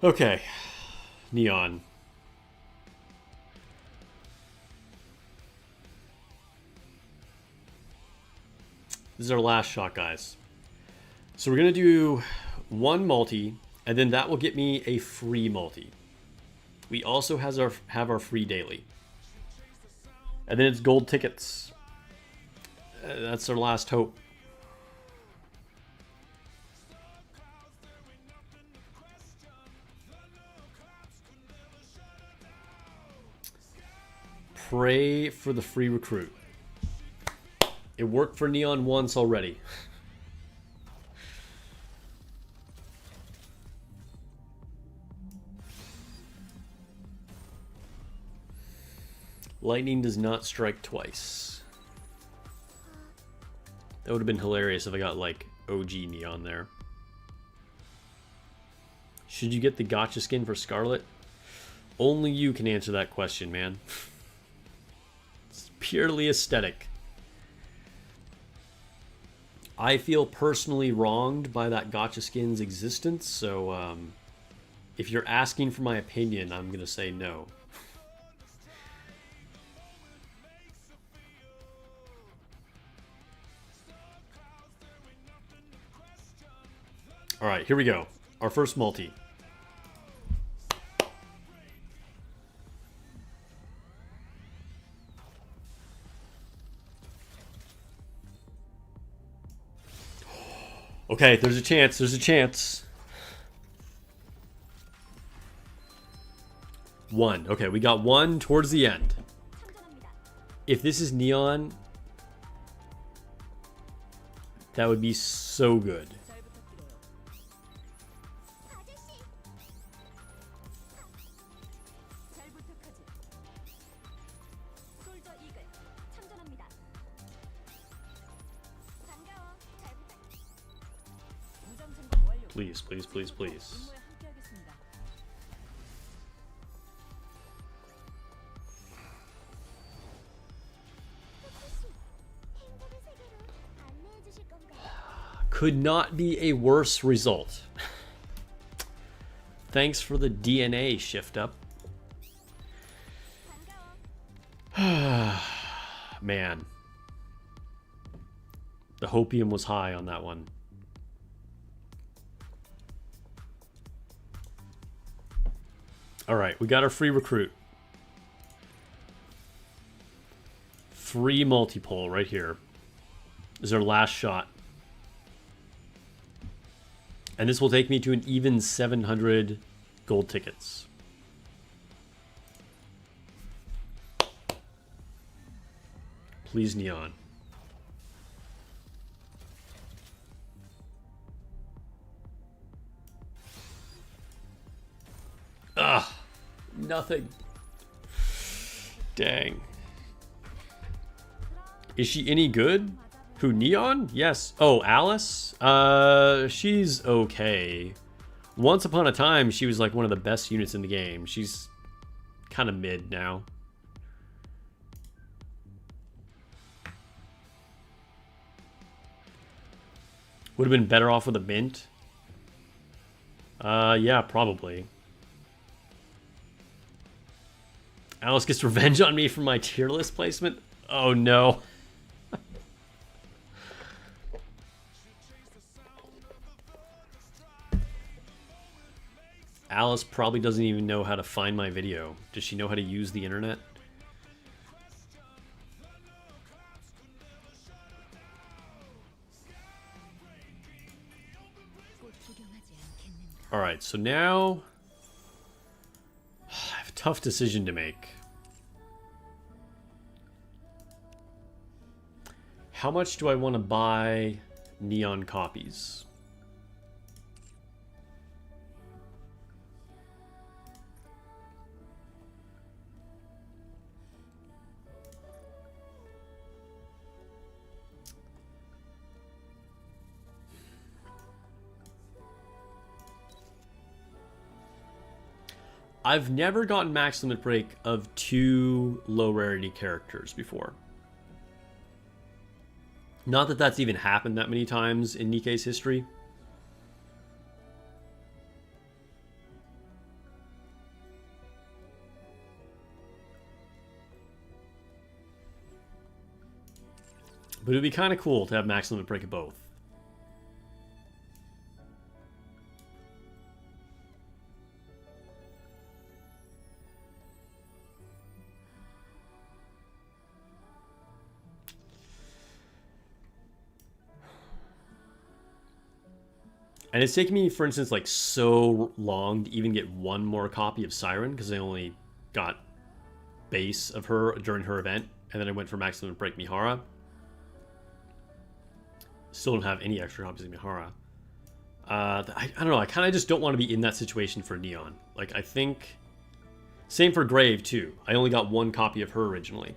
Okay. Neon. This is our last shot, guys. So we're going to do one multi, and then that will get me a free multi. We also have our free daily. And then it's gold tickets. That's our last hope. Pray for the free recruit. It worked for Neon once already. Lightning does not strike twice. That would have been hilarious if I got like OG Neon there. Should you get the gotcha skin for Scarlet? Only you can answer that question, man. It's purely aesthetic. I feel personally wronged by that gotcha skin's existence, so if you're asking for my opinion, I'm going to say no. Alright, here we go. Our first multi. Okay, there's a chance, there's a chance. One. Okay, we got one towards the end. If this is Neon, that would be so good. Please, please, please, please. Could not be a worse result. Thanks for the DNA shift up. Man. The hopium was high on that one. Alright, we got our free recruit. Free multi-pull right here. This is our last shot. And this will take me to an even 700 gold tickets. Please, Neon. Ah, nothing. Dang. Is she any good? Who, Neon? Yes. Oh, Alice? She's okay. Once upon a time, she was like one of the best units in the game. She's kind of mid now. Would have been better off with a mint. Yeah, probably. Alice gets revenge on me for my tier list placement? Oh no. Alice probably doesn't even know how to find my video. Does she know how to use the internet? Alright, so now I have a tough decision to make. How much do I want to buy Neon copies? I've never gotten max limit break of 2 low rarity characters before. Not that that's even happened that many times in Nikke's history. But it'd be kind of cool to have max limit break of both. And it's taken me, for instance, like so long to even get one more copy of Siren because I only got base of her during her event, and then I went for Max Limit Break Mihara. Still don't have any extra copies of Mihara. I don't know, I kind of just don't want to be in that situation for Neon. Like, I think... Same for Grave, too. I only got one copy of her originally.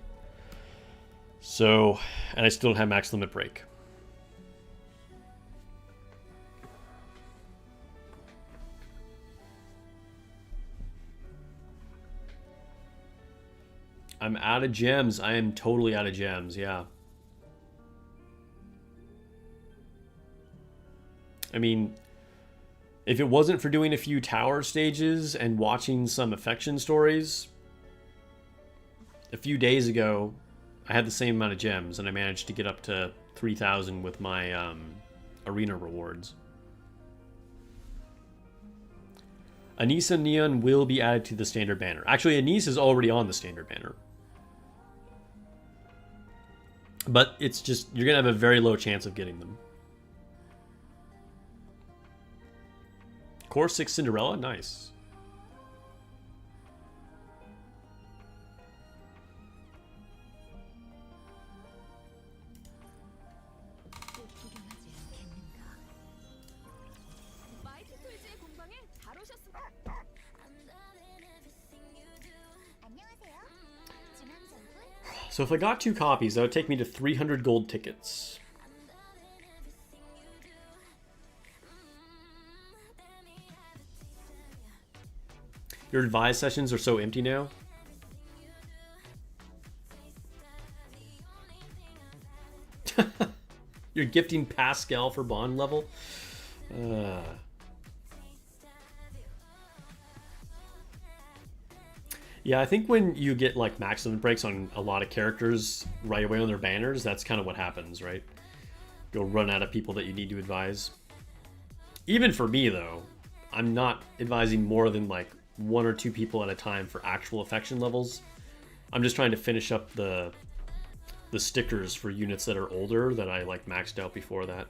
So, and I still don't have Max Limit Break. I'm out of gems. I am totally out of gems, yeah. I mean, if it wasn't for doing a few tower stages and watching some affection stories, a few days ago, I had the same amount of gems, and I managed to get up to 3,000 with my arena rewards. Anise and Neon will be added to the standard banner. Actually, Anise is already on the standard banner. But it's just, you're going to have a very low chance of getting them. Core 6 Cinderella? Nice. So if I got 2 copies, that would take me to 300 gold tickets. Your advised sessions are so empty now. You're gifting Pascal for bond level? Yeah, I think when you get like max limit breaks on a lot of characters right away on their banners, that's kind of what happens, right? You'll run out of people that you need to advise. Even for me, though, I'm not advising more than like 1 or 2 people at a time for actual affection levels. I'm just trying to finish up the stickers for units that are older that I like maxed out before that.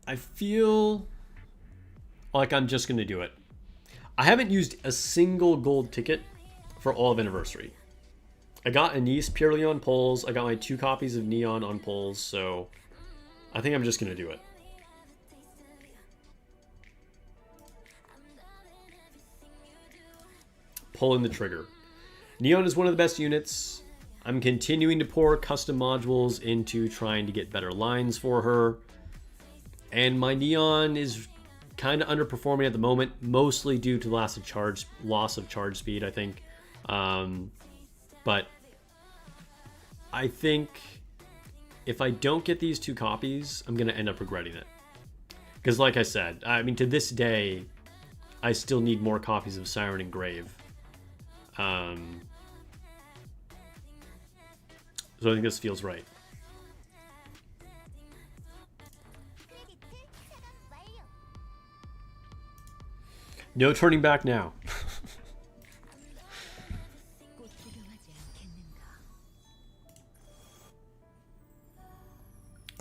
I feel like I'm just going to do it. I haven't used a single gold ticket for all of Anniversary. I got Anise purely on polls. I got my 2 copies of Neon on polls, so I think I'm just going to do it. Pulling the trigger. Neon is one of the best units. I'm continuing to pour custom modules into trying to get better lines for her. And my Neon is kind of underperforming at the moment, mostly due to loss of charge speed, I think. But I think if I don't get these 2 copies, I'm going to end up regretting it. Because like I said, I mean, to this day, I still need more copies of Siren and Grave. So I think this feels right. No turning back now.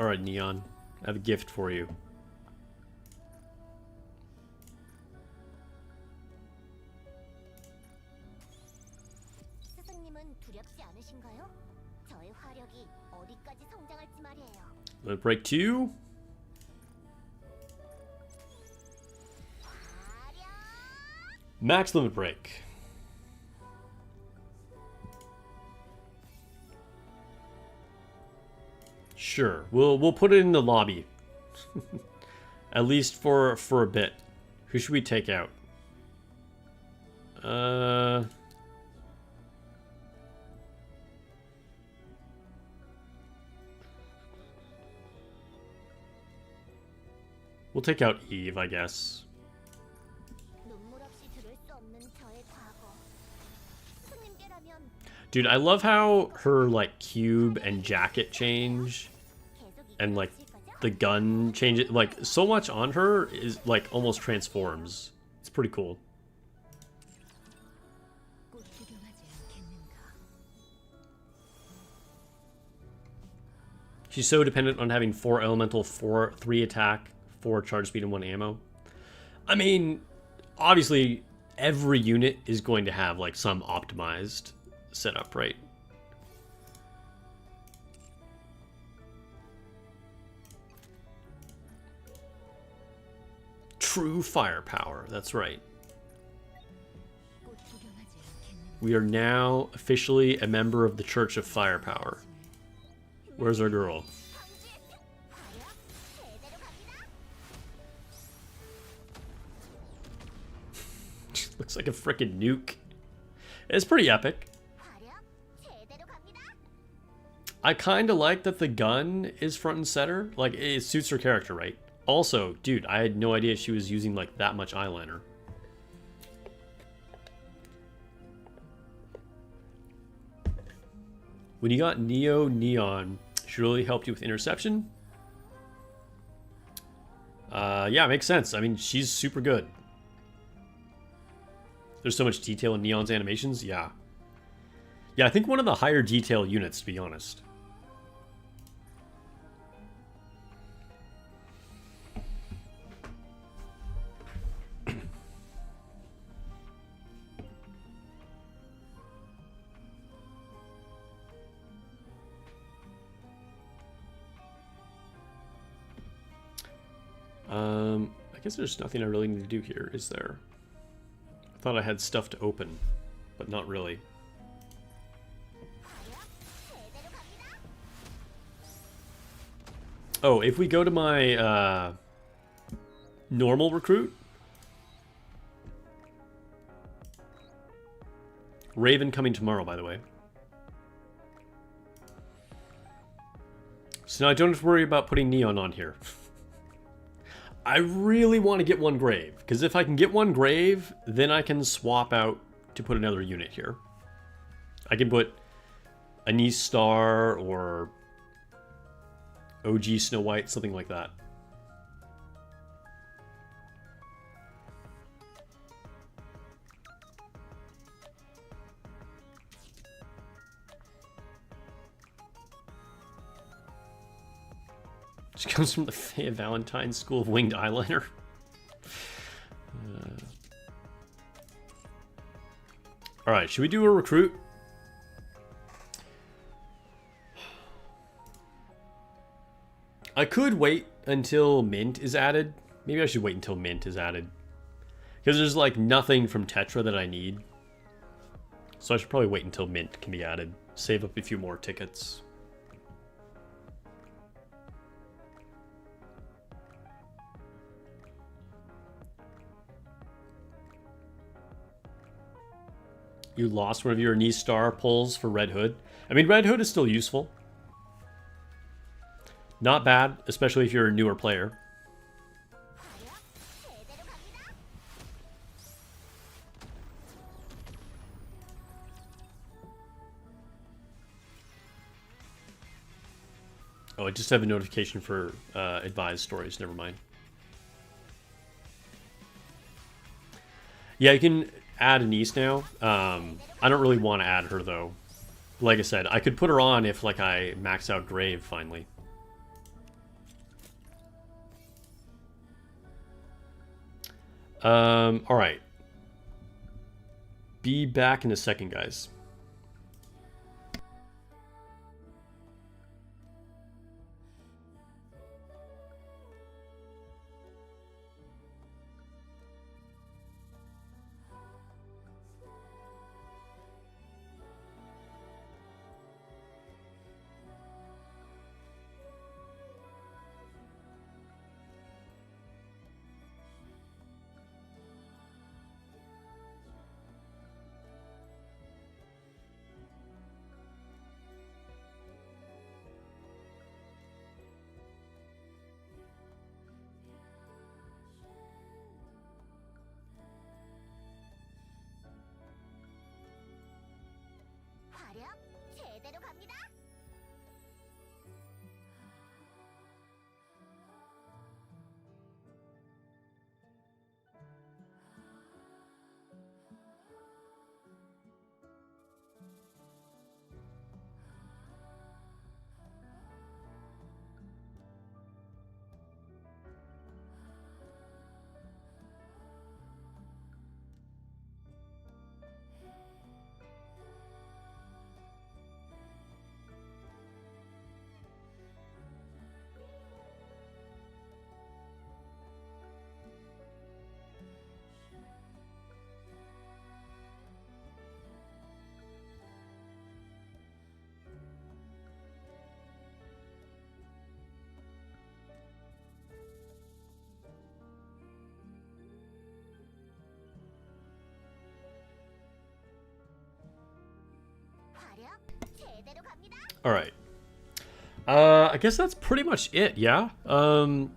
Alright, Neon. I have a gift for you. Limit break 2. Max limit break. Sure, we'll put it in the lobby. At least for a bit. Who should we take out? We'll take out Eve, I guess. Dude, I love how her, like, cube and jacket change. And, like, the gun changes. Like, so much on her is, like, almost transforms. It's pretty cool. She's so dependent on having 4 elemental, 3 attack, 4 charge speed, and 1 ammo. I mean, obviously, every unit is going to have, like, some optimized setup, right? True firepower, that's right. We are now officially a member of the Church of Firepower. Where's our girl? Looks like a frickin' nuke. It's pretty epic. I kind of like that the gun is front and center. Like, it suits her character, right? Also, dude, I had no idea she was using, like, that much eyeliner. When you got Neo Neon, she really helped you with interception? Yeah, makes sense. I mean, she's super good. There's so much detail in Neon's animations, yeah. Yeah, I think one of the higher detail units, to be honest. I guess there's nothing I really need to do here, is there? I thought I had stuff to open, but not really. Oh, if we go to my normal recruit, Raven coming tomorrow, by the way. So now I don't have to worry about putting Neon on here. I really want to get one grave, because if I can get one grave, then I can swap out to put another unit here. I can put Anise Star or OG Snow White, something like that. She comes from the Faye Valentine School of Winged Eyeliner. Alright, should we do a recruit? I could wait until Mint is added. Maybe I should wait until Mint is added. Because there's like nothing from Tetra that I need. So I should probably wait until Mint can be added. Save up a few more tickets. You lost one of your Anise Star pulls for Red Hood. I mean, Red Hood is still useful. Not bad, especially if you're a newer player. Oh, I just have a notification for advised stories. Never mind. Yeah, you can add Anise now. I don't really want to add her, though. Like I said, I could put her on if like I max out Grave, finally. Alright. Be back in a second, guys. All right. I guess that's pretty much it, yeah? Do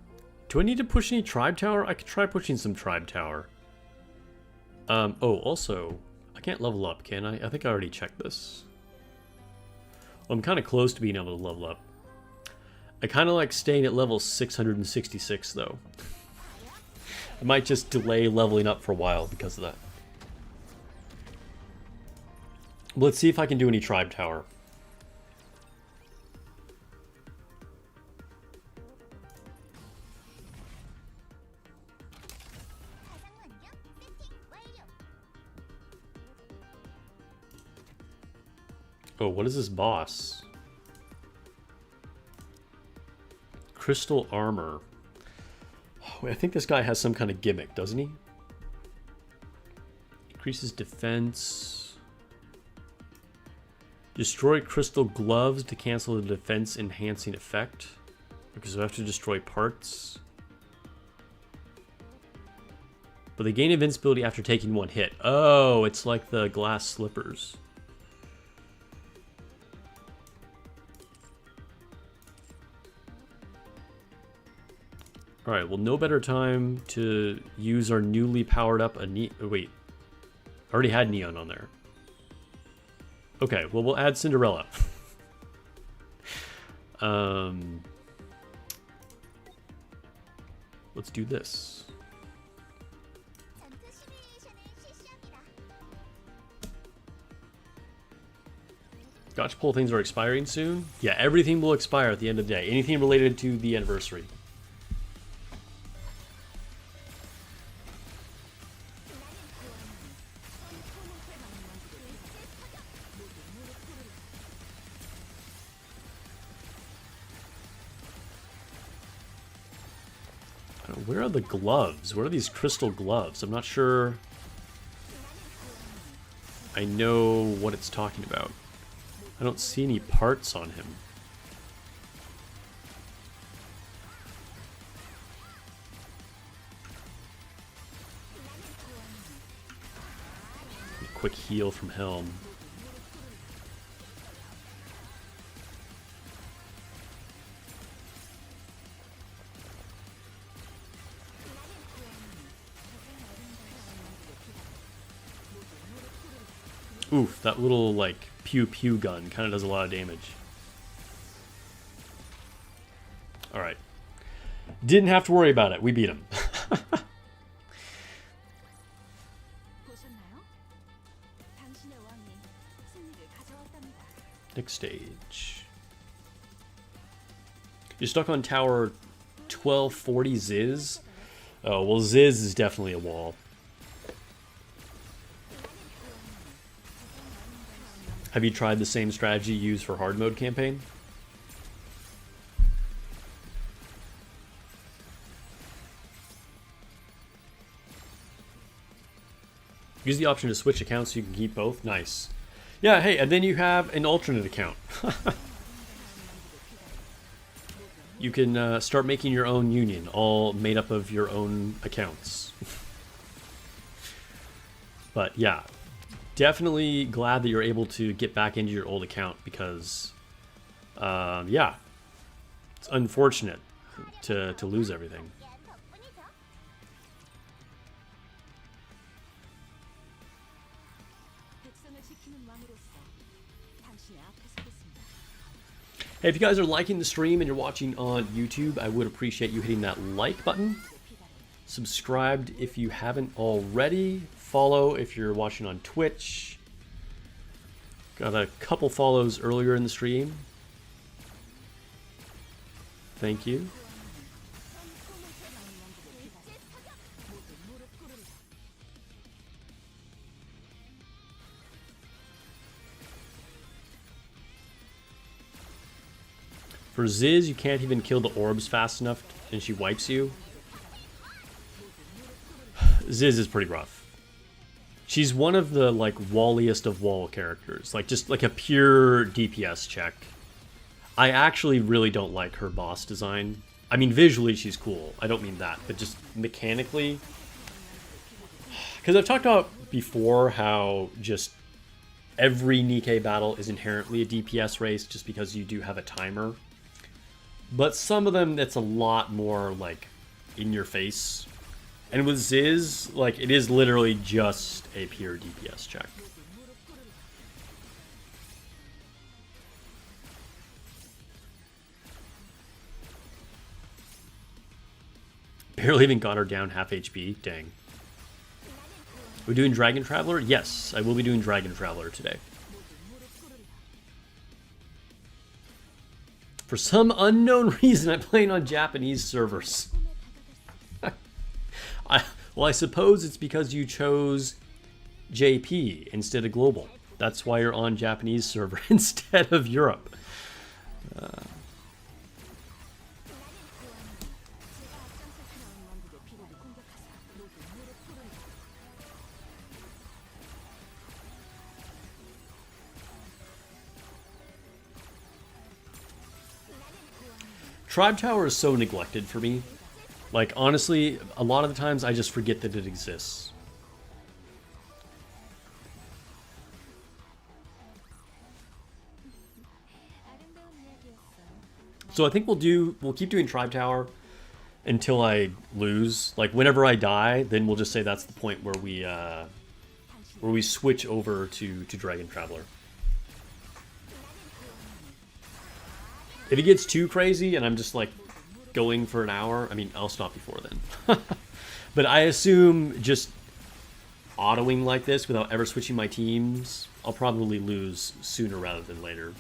I need to push any Tribe Tower? I could try pushing some Tribe Tower. Oh, also, I can't level up, can I? I think I already checked this. Well, I'm kind of close to being able to level up. I kind of like staying at level 666, though. I might just delay leveling up for a while because of that. Let's see if I can do any Tribe Tower. Oh, what is this boss? Crystal armor. Oh, I think this guy has some kind of gimmick, doesn't he? Increases defense. Destroy crystal gloves to cancel the defense enhancing effect. Because we have to destroy parts. But they gain invincibility after taking one hit. Oh, it's like the glass slippers. Alright, well, no better time to use our newly powered up wait. I already had Neon on there. Okay, well, we'll add Cinderella. Let's do this. Gotcha pull things are expiring soon? Yeah, everything will expire at the end of the day. Anything related to the anniversary. Where are the gloves? Where are these crystal gloves? I'm not sure I know what it's talking about. I don't see any parts on him. A quick heal from Helm. Oof, that little, like, pew-pew gun kind of does a lot of damage. Alright. Didn't have to worry about it. We beat him. Next stage. You're stuck on tower 1240 Ziz? Oh, well, Ziz is definitely a wall. Have you tried the same strategy used for hard mode campaign? Use the option to switch accounts so you can keep both. Nice. Yeah, hey, and then you have an alternate account. You can start making your own union, all made up of your own accounts. But yeah. Definitely glad that you're able to get back into your old account because, yeah, it's unfortunate to lose everything. Hey, if you guys are liking the stream and you're watching on YouTube, I would appreciate you hitting that like button. Subscribed if you haven't already. Follow if you're watching on Twitch. Got a couple follows earlier in the stream. Thank you. For Ziz, you can't even kill the orbs fast enough and she wipes you. Ziz is pretty rough. She's one of the, like, walliest of wall characters. Like, just, like, a pure DPS check. I actually really don't like her boss design. I mean, visually she's cool. I don't mean that. But just mechanically. Because I've talked about before how just every Nikke battle is inherently a DPS race just because you do have a timer. But some of them, that's a lot more, like, in your face. And with Ziz, like, it is literally just a pure DPS check. Barely even got her down half HP. Dang. We're doing Dragon Traveler? Yes, I will be doing Dragon Traveler today. For some unknown reason, I'm playing on Japanese servers. Well, I suppose it's because you chose JP instead of global. That's why you're on Japanese server instead of Europe. Tribe Tower is so neglected for me. Like, honestly, a lot of the times I just forget that it exists. So I think we'll keep doing Tribe Tower until I lose. Like, whenever I die, then we'll just say that's the point where we switch over to Dragon Traveler. If it gets too crazy and I'm just like going for an hour, I mean, I'll stop before then. But I assume just autoing like this without ever switching my teams, I'll probably lose sooner rather than later.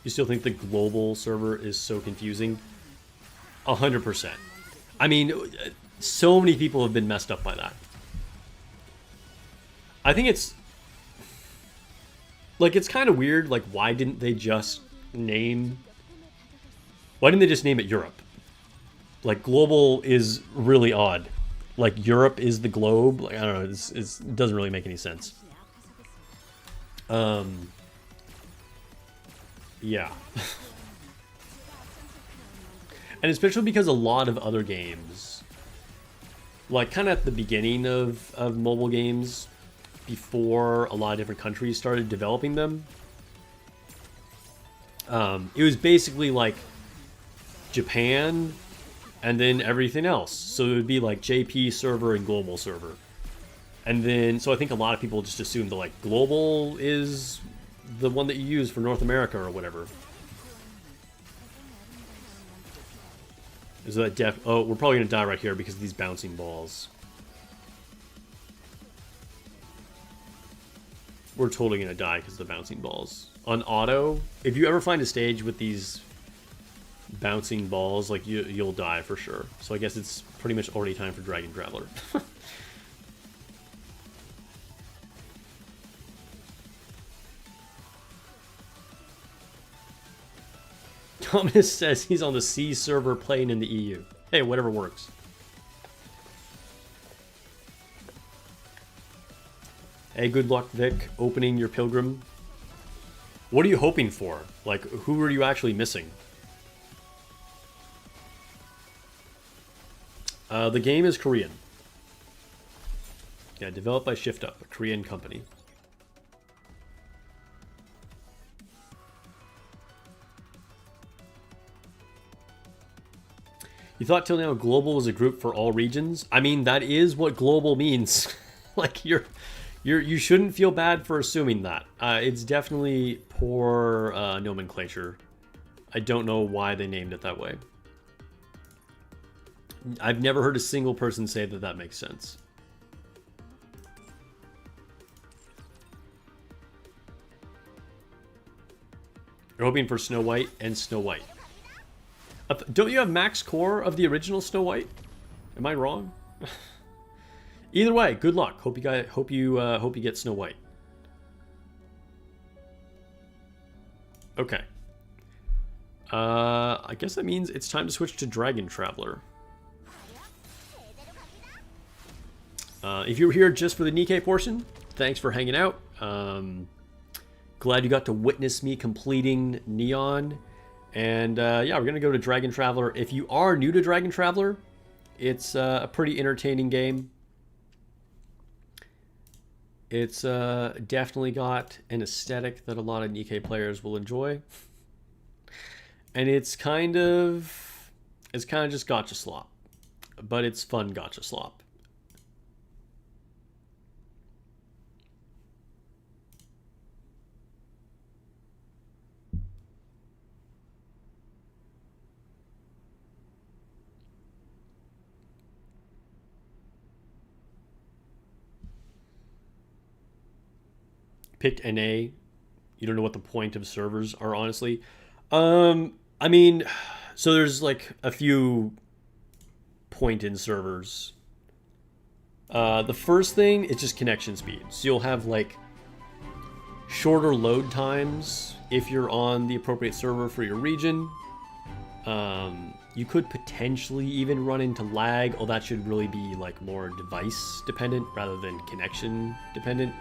You still think the global server is so confusing? 100%. I mean, so many people have been messed up by that. I think it's... like, it's kind of weird. Like, why didn't they just name... why didn't they just name it Europe? Like, global is really odd. Like, Europe is the globe. Like, I don't know. It doesn't really make any sense. Yeah. And especially because a lot of other games, like kind of at the beginning of mobile games, before a lot of different countries started developing them, it was basically like Japan and then everything else. So it would be like JP server and global server. And then, so I think a lot of people just assume that like global is the one that you use for North America or whatever. Is that def? Oh, we're probably gonna die right here because of these bouncing balls. We're totally gonna die because of the bouncing balls. On auto, if you ever find a stage with these bouncing balls, like you'll die for sure. So I guess it's pretty much already time for Dragon Traveler. Thomas says he's on the C server playing in the EU. Hey, whatever works. Hey, good luck, Vic, opening your Pilgrim. What are you hoping for? Like, who are you actually missing? The game is Korean. Yeah, developed by Shift Up, a Korean company. You thought till now global was a group for all regions? I mean, that is what global means. Like, you shouldn't feel bad for assuming that. It's definitely poor nomenclature. I don't know why they named it that way. I've never heard a single person say that that makes sense. You're hoping for Snow White and Snow White. Don't you have max core of the original Snow White? Am I wrong? Either way, good luck. Hope you get Snow White. Okay. I guess that means it's time to switch to Dragon Traveler. If you were here just for the Nikke portion, thanks for hanging out. glad you got to witness me completing Neon. And yeah, we're going to go to Dragon Traveler. If you are new to Dragon Traveler, it's a pretty entertaining game. It's definitely got an aesthetic that a lot of nikke players will enjoy. And it's kind of just gacha slop. But it's fun gacha slop. Picked NA. You don't know what the point of servers are, honestly. I mean, so there's like a few point in servers. The first thing is just connection speed. So you'll have like shorter load times if you're on the appropriate server for your region. You could potentially even run into lag, although that should really be like more device dependent rather than connection dependent.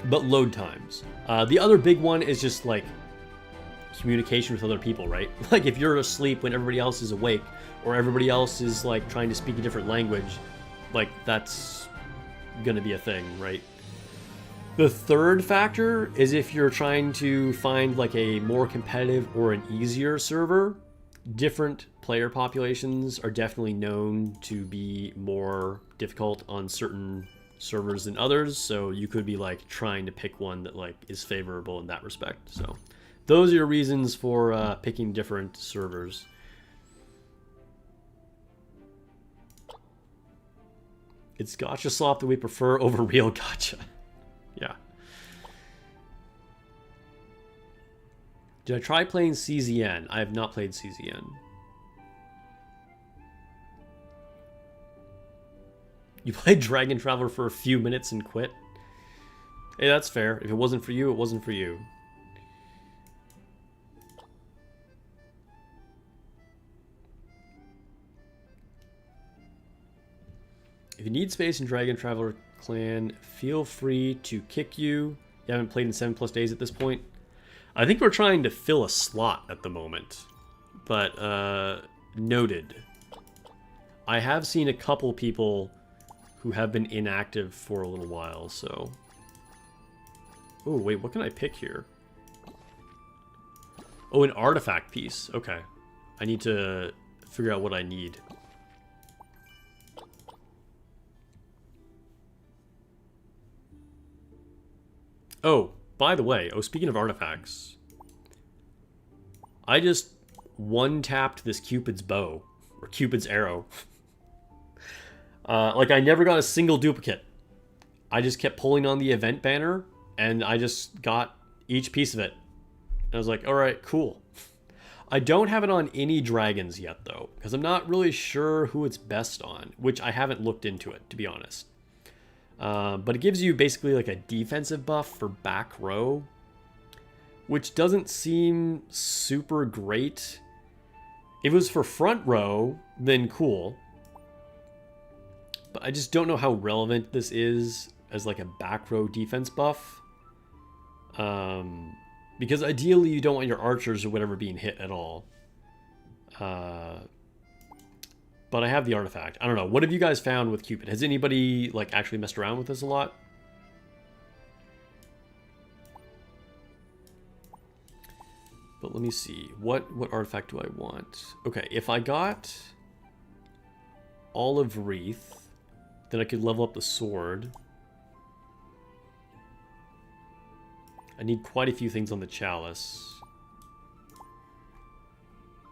But load times. The other big one is just like communication with other people, right? Like if you're asleep when everybody else is awake, or everybody else is like trying to speak a different language, like that's gonna be a thing, right? The third factor is if you're trying to find like a more competitive or an easier server. Different player populations are definitely known to be more difficult on certain servers than others, so you could be like trying to pick one that like is favorable in that respect. So those are your reasons for picking different servers. It's gacha slop that we prefer over real gacha. Yeah. Did I try playing CZN? I have not played CZN. You played Dragon Traveler for a few minutes and quit? Hey, that's fair. If it wasn't for you, it wasn't for you. If you need space in Dragon Traveler Clan, feel free to kick you. You haven't played in 7+ days at this point. I think we're trying to fill a slot at the moment. But, noted. I have seen a couple people who have been inactive for a little while, so... Oh, wait, what can I pick here? Oh, an artifact piece. Okay. I need to figure out what I need. Oh, by the way, speaking of artifacts, I just one-tapped this Cupid's bow, or Cupid's arrow. Like, I never got a single duplicate. I just kept pulling on the event banner, and I just got each piece of it. And I was like, alright, cool. I don't have it on any dragons yet, though, because I'm not really sure who it's best on, which I haven't looked into it, to be honest. But it gives you basically like a defensive buff for back row, which doesn't seem super great. If it was for front row, then cool. But I just don't know how relevant this is as like a back row defense buff. Because ideally you don't want your archers or whatever being hit at all. But I have the artifact. I don't know. What have you guys found with Cupid? Has anybody like actually messed around with this a lot? But let me see. What artifact do I want? Okay, if I got Olive Wreath, then I could level up the sword. I need quite a few things on the chalice.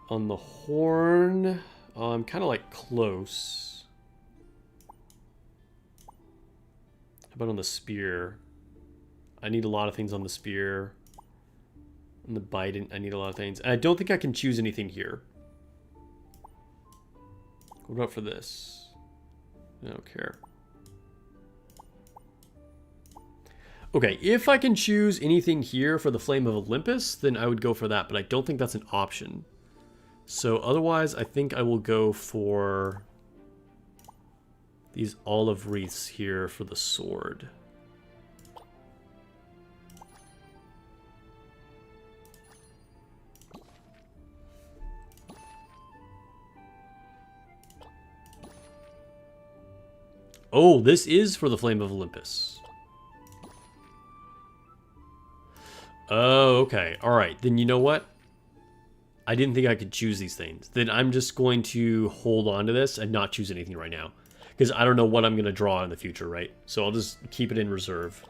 On the horn, I'm kind of like close. How about on the spear? I need a lot of things on the spear. On the bite, I need a lot of things. And I don't think I can choose anything here. What about for this? I don't care. Okay, if I can choose anything here for the Flame of Olympus, then I would go for that, but I don't think that's an option. So otherwise, I think I will go for these olive wreaths here for the sword. Oh, this is for the Flame of Olympus. Oh, okay. All right. Then you know what? I didn't think I could choose these things. Then I'm just going to hold on to this and not choose anything right now. Because I don't know what I'm going to draw in the future, right? So I'll just keep it in reserve.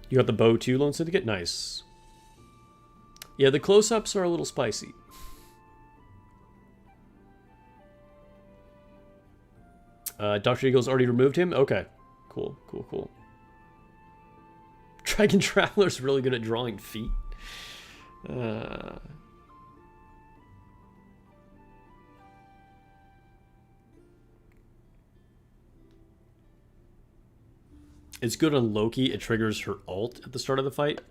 You got the bow too, Lone Syndicate? Nice. Yeah, the close-ups are a little spicy. Dr. Eagle's already removed him? Okay. Cool, cool, cool. Dragon Traveler's really good at drawing feet. It's good on Loki. It triggers her ult at the start of the fight.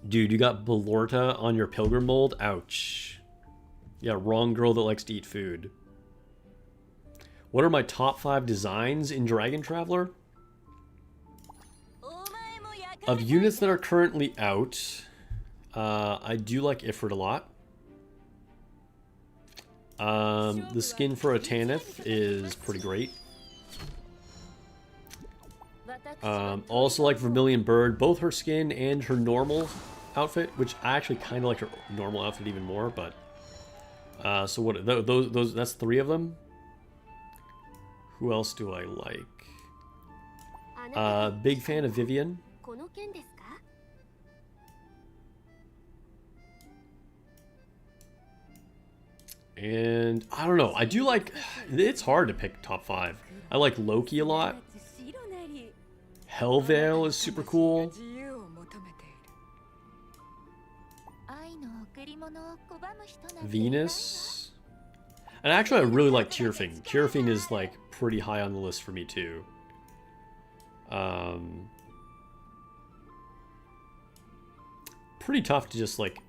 Dude, you got Belorta on your Pilgrim mold? Ouch. Yeah, wrong girl that likes to eat food. What are my top 5 designs in Dragon Traveler? Of units that are currently out, I do like Ifrit a lot. The skin for a Tanith is pretty great. Also like Vermilion Bird, both her skin and her normal outfit, which I actually kind of like her normal outfit even more, but... so what, those, that's 3 of them. Who else do I like? Big fan of Vivian. And I don't know, I do like, it's hard to pick top 5. I like Loki a lot. Hellveil is super cool. Venus. And actually I really like Tyrfing. Tyrfing is like pretty high on the list for me too. Pretty tough to just like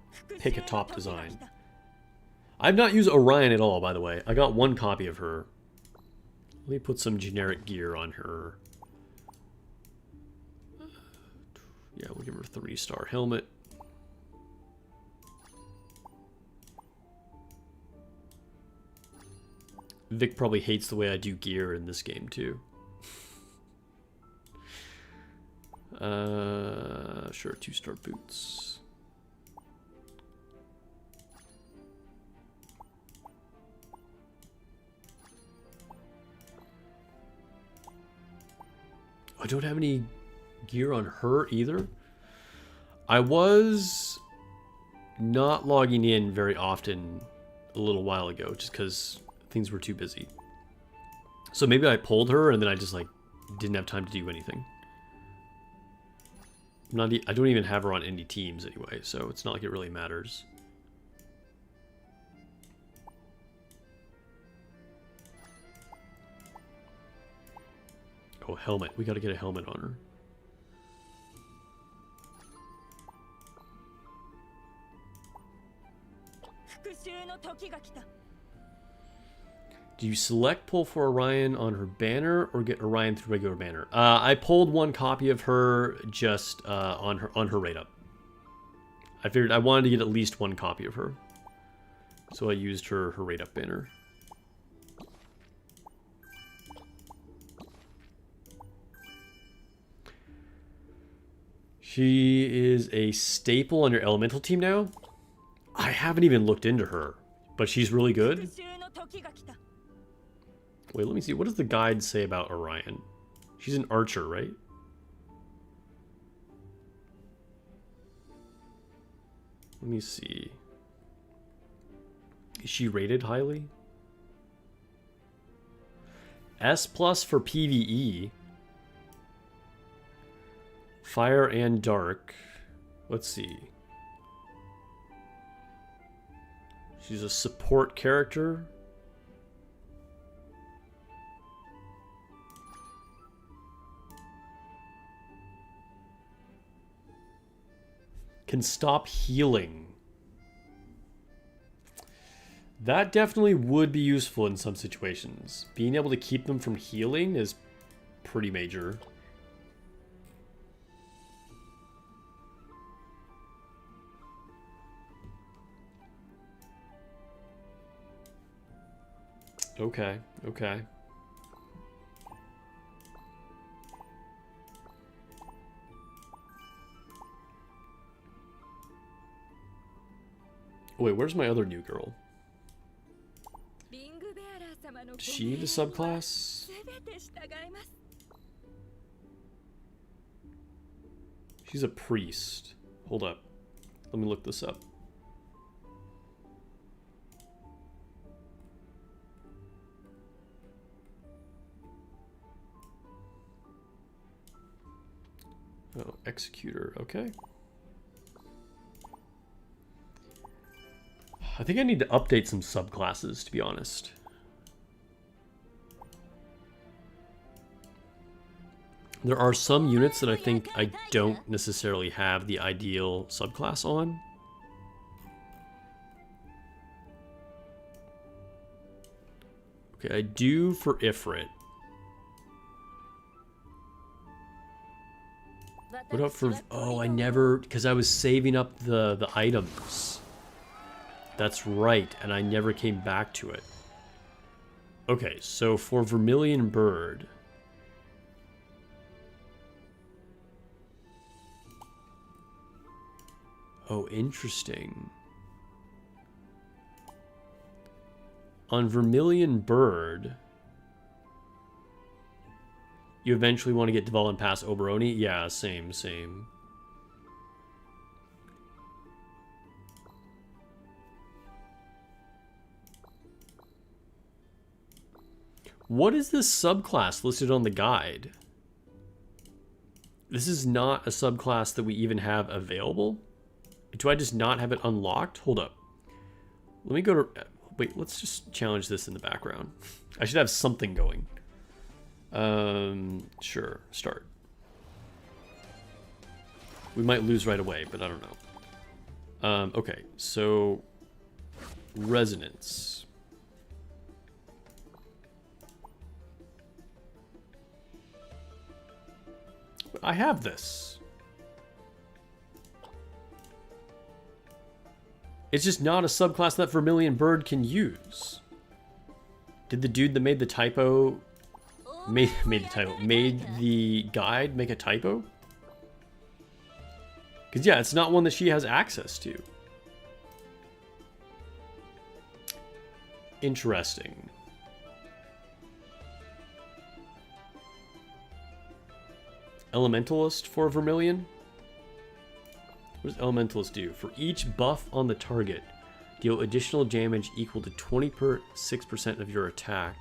pick a top design. I've not used Orion at all, by the way. I got 1 copy of her. Let me put some generic gear on her. Yeah, we'll give her a 3-star helmet. Vic probably hates the way I do gear in this game, too. Sure, 2-star boots. I don't have any gear on her either. I was not logging in very often a little while ago just because things were too busy. So maybe I pulled her and then I just like didn't have time to do anything. I don't even have her on any teams anyway, so it's not like it really matters. Oh, helmet. We gotta get a helmet on her. Do you select pull for Orion on her banner or get Orion through regular banner? I pulled 1 copy of her just on her rate up. I figured I wanted to get at least 1 copy of her, so I used her rate up banner. She is a staple on your elemental team now? I haven't even looked into her, but she's really good. Wait, let me see. What does the guide say about Orion? She's an archer, right? Let me see. Is she rated highly? S+ for PvE. Fire and Dark. Let's see. She's a support character. Can stop healing. That definitely would be useful in some situations. Being able to keep them from healing is pretty major. Okay, okay. Wait, where's my other new girl? Does she need a subclass? She's a priest. Hold up. Let me look this up. Oh, executor. Okay. I think I need to update some subclasses, to be honest. There are some units that I think I don't necessarily have the ideal subclass on. Okay, I do for Ifrit. What up for... Oh, I never... Because I was saving up the items. That's right, and I never came back to it. Okay, so for Vermilion Bird... Oh, interesting. On Vermilion Bird, you eventually want to get development past Oberoni? Yeah, same. What is this subclass listed on the guide? This is not a subclass that we even have available? Do I just not have it unlocked? Hold up. Let me go to... Wait, let's just challenge this in the background. I should have something going. Sure. Start. We might lose right away, but I don't know. Okay, so... Resonance. I have this. It's just not a subclass that Vermilion Bird can use. Did the dude that made the typo... Made the guide make a typo? Because, yeah, it's not one that she has access to. Interesting. Elementalist for Vermilion? What does Elementalist do? For each buff on the target, deal additional damage equal to 26% of your attack.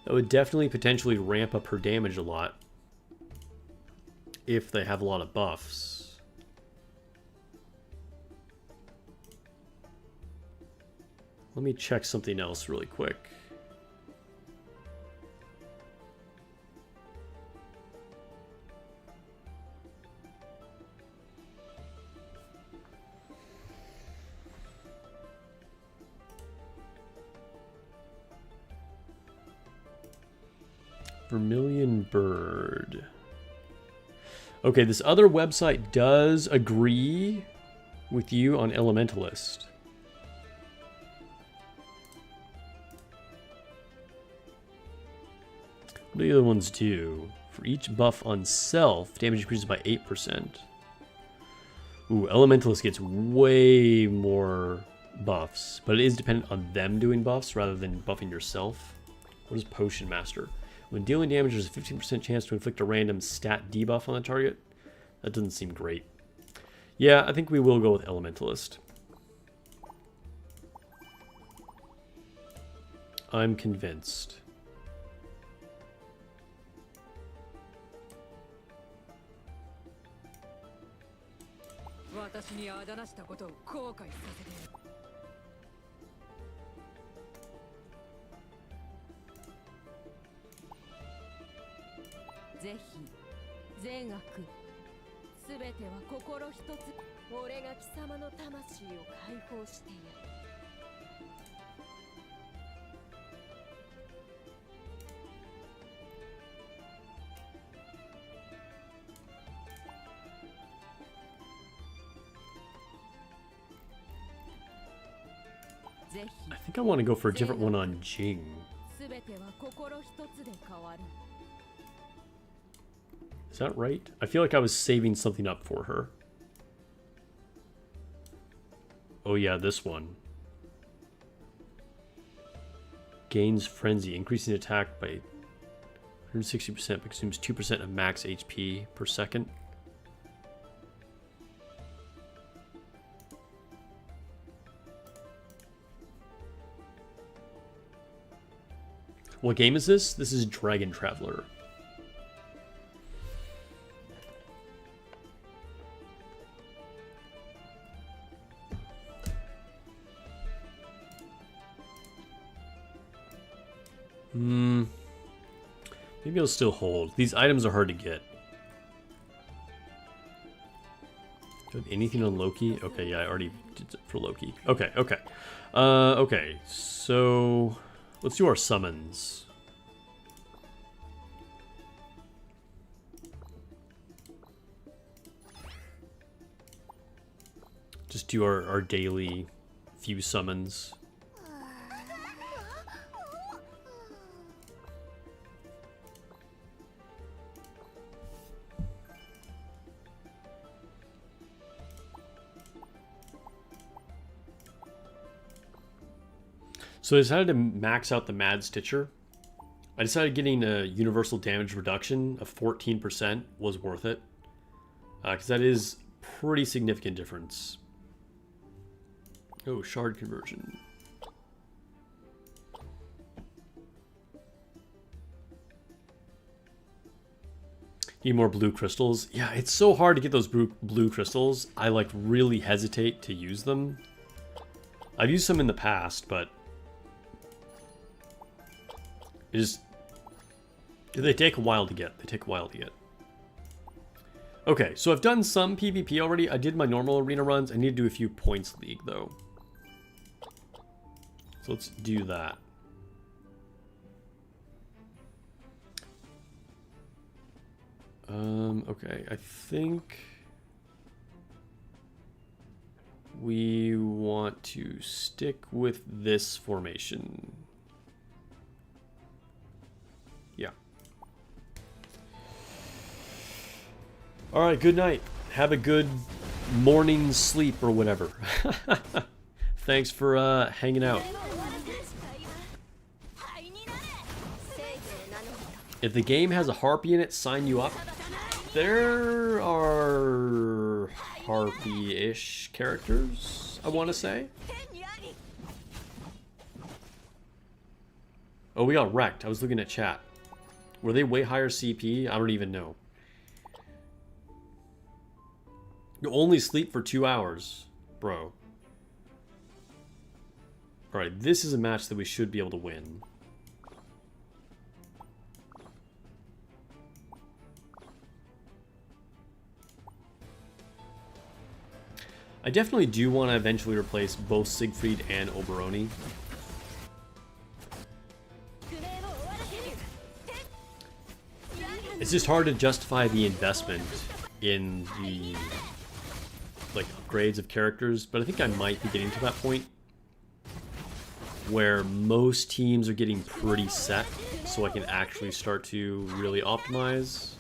That would definitely potentially ramp up her damage a lot if they have a lot of buffs. Let me check something else really quick. Vermilion Bird. Okay, this other website does agree with you on Elementalist. What do the other ones do? For each buff on self, damage increases by 8%. Ooh, Elementalist gets way more buffs, but it is dependent on them doing buffs rather than buffing yourself. What is Potion Master? When dealing damage, there's a 15% chance to inflict a random stat debuff on the target. That doesn't seem great. Yeah, I think we will go with Elementalist. I'm convinced. I think I want to go for a different one on Jing. Is that right? I feel like I was saving something up for her. Oh yeah, this one. Gains Frenzy, increasing attack by 160%, but consumes 2% of max HP per second. What game is this? This is Dragon Traveler. Maybe I'll still hold. These items are hard to get. Do I have anything on Loki? Okay, yeah, I already did it for Loki. Okay, okay. Okay, so let's do our summons. Just do our daily few summons. So I decided to max out the Mad Stitcher. I decided getting a universal damage reduction of 14% was worth it. Because that is pretty significant difference. Oh, shard conversion. Need more blue crystals. Yeah, it's so hard to get those blue crystals. I like really hesitate to use them. I've used some in the past, but they take a while to get. They take a while to get. Okay, so I've done some PvP already. I did my normal arena runs. I need to do a few points league, though. So let's do that. Okay, I think we want to stick with this formation. Yeah. All right, good night. Have a good morning sleep or whatever. Thanks for hanging out. If the game has a harpy in it, sign you up. There are harpy-ish characters, I want to say. Oh, we got wrecked. I was looking at chat. Were they way higher CP? I don't even know. You only sleep for 2 hours, bro. Alright, this is a match that we should be able to win. I definitely do want to eventually replace both Siegfried and Oberoni. It's just hard to justify the investment in the upgrades of characters, but I think I might be getting to that point where most teams are getting pretty set, so I can actually start to really optimize.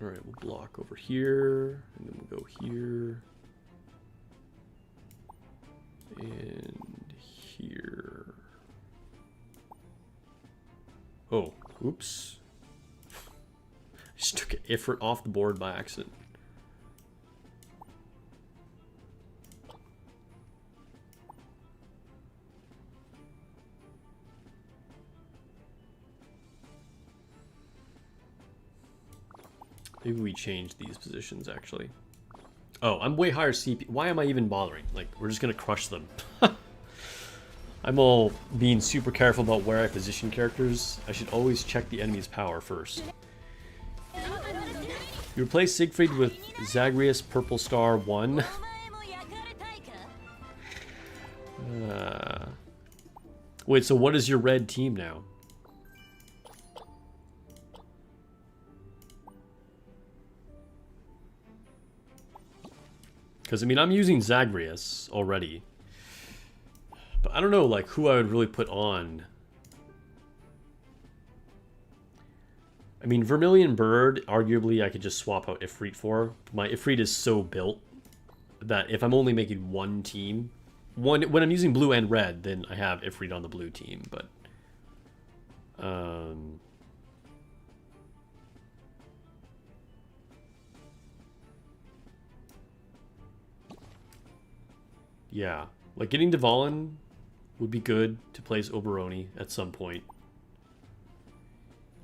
Alright, we'll block over here, and then we'll go here, and here. Oh, oops. I just took an Ifrit off the board by accident. Maybe we change these positions, actually. Oh, I'm way higher CP. Why am I even bothering? Like, we're just going to crush them. I'm all being super careful about where I position characters. I should always check the enemy's power first. You replace Siegfried with Zagreus Purple Star 1. Wait, so what is your red team now? Because, I mean, I'm using Zagreus already. But I don't know, like, who I would really put on. I mean, Vermilion Bird, arguably, I could just swap out Ifrit for. My Ifrit is so built that if I'm only making one team, when I'm using blue and red, then I have Ifrit on the blue team. But, yeah, like getting Dvalin would be good to place Oberoni at some point.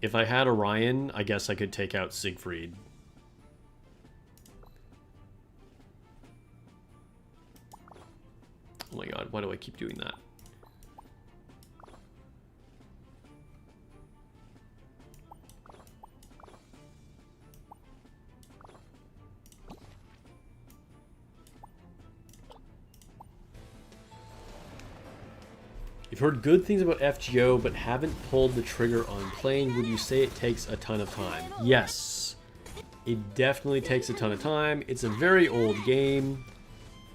If I had Orion, I guess I could take out Siegfried. Oh my god, why do I keep doing that? You've heard good things about FGO, but haven't pulled the trigger on playing. Would you say it takes a ton of time? Yes. It definitely takes a ton of time. It's a very old game,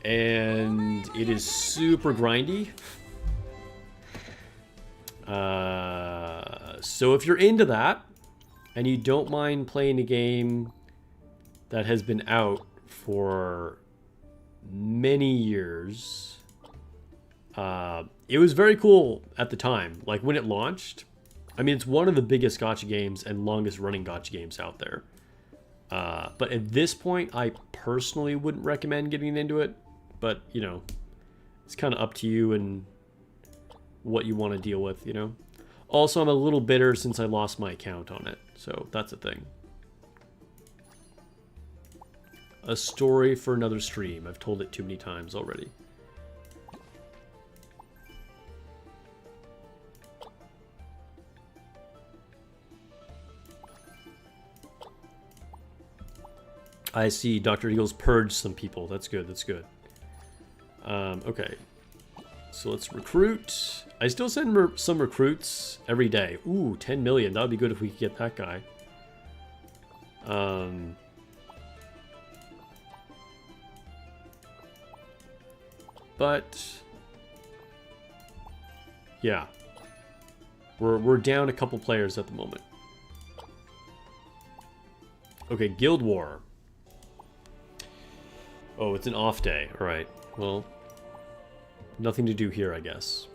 and it is super grindy. So if you're into that, and you don't mind playing a game that has been out for many years... it was very cool at the time, like when it launched. I mean, it's one of the biggest gacha games and longest running gacha games out there. But at this point, I personally wouldn't recommend getting into it. But, you know, it's kind of up to you and what you want to deal with, you know. Also, I'm a little bitter since I lost my account on it. So that's a thing. A story for another stream. I've told it too many times already. I see Dr. Eagles purged some people. That's good, that's good. Okay. So let's recruit. I still send some recruits every day. Ooh, 10 million. That would be good if we could get that guy. But... yeah. We're down a couple players at the moment. Okay, Guild War. Oh, it's an off day. Alright, well, nothing to do here, I guess.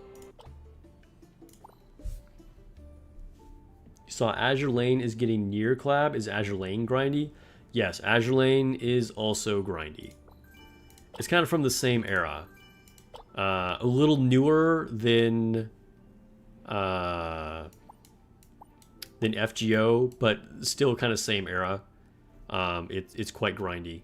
You saw Azure Lane is getting near collab. Is Azure Lane grindy? Yes, Azure Lane is also grindy. It's kind of from the same era. A little newer than FGO, but still kind of same era. It's quite grindy.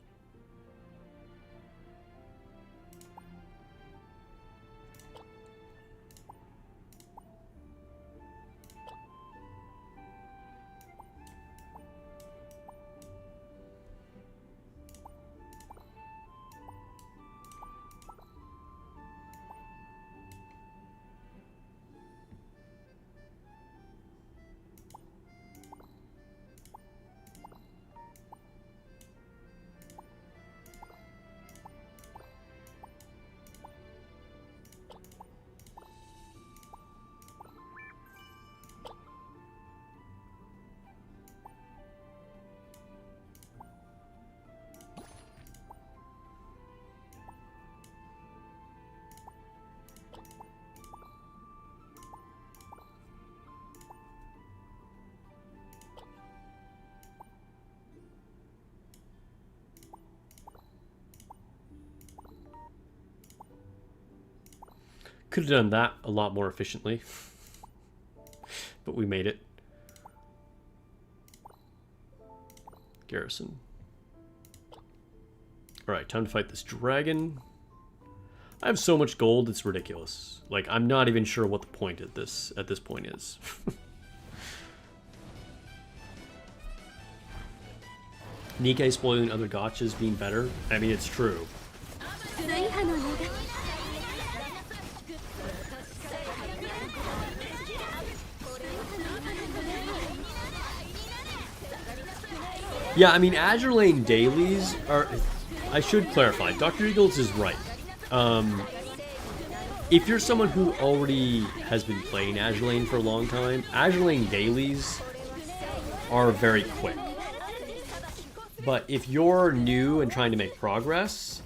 Could have done that a lot more efficiently. But we made it. Garrison. Alright, time to fight this dragon. I have so much gold, it's ridiculous. Like, I'm not even sure what the point at this point is. Nikke spoiling other gachas being better. I mean, it's true. Yeah, I mean, Azure Lane dailies are... I should clarify. Dr. Eagles is right. If you're someone who already has been playing Azure Lane for a long time, Azure Lane dailies are very quick. But if you're new and trying to make progress,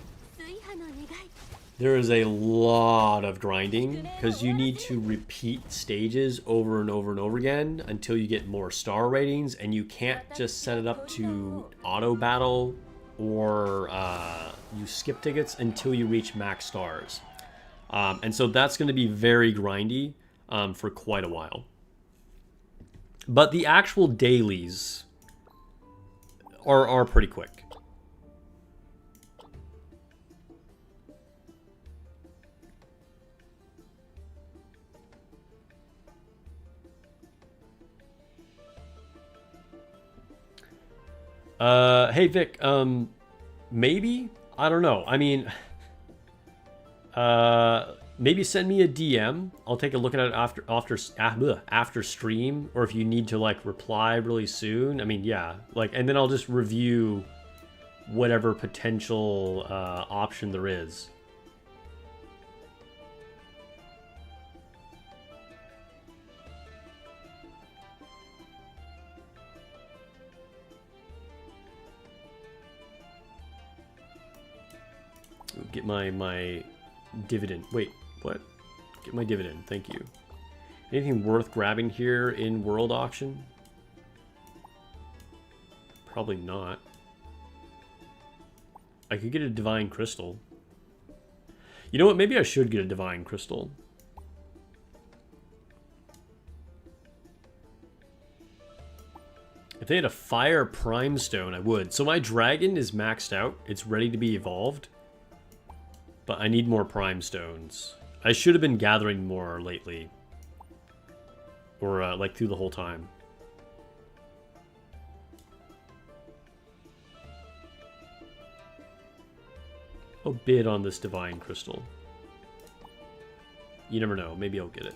there is a lot of grinding because you need to repeat stages over and over and over again until you get more star ratings, and you can't just set it up to auto battle or you skip tickets until you reach max stars. And so that's going to be very grindy for quite a while. But the actual dailies are pretty quick. Hey Vic, maybe? I don't know. I mean, maybe send me a DM. I'll take a look at it after stream, or if you need to like reply really soon. I mean, yeah, like, and then I'll just review whatever potential option there is. Get my dividend. Wait, what? Get my dividend. Thank you. Anything worth grabbing here in World Auction? Probably not. I could get a Divine Crystal. You know what? Maybe I should get a Divine Crystal. If they had a Fire Prime Stone, I would. So my dragon is maxed out. It's ready to be evolved. But I need more Prime Stones. I should have been gathering more lately. Or, like, through the whole time. I'll bid on this Divine Crystal. You never know. Maybe I'll get it.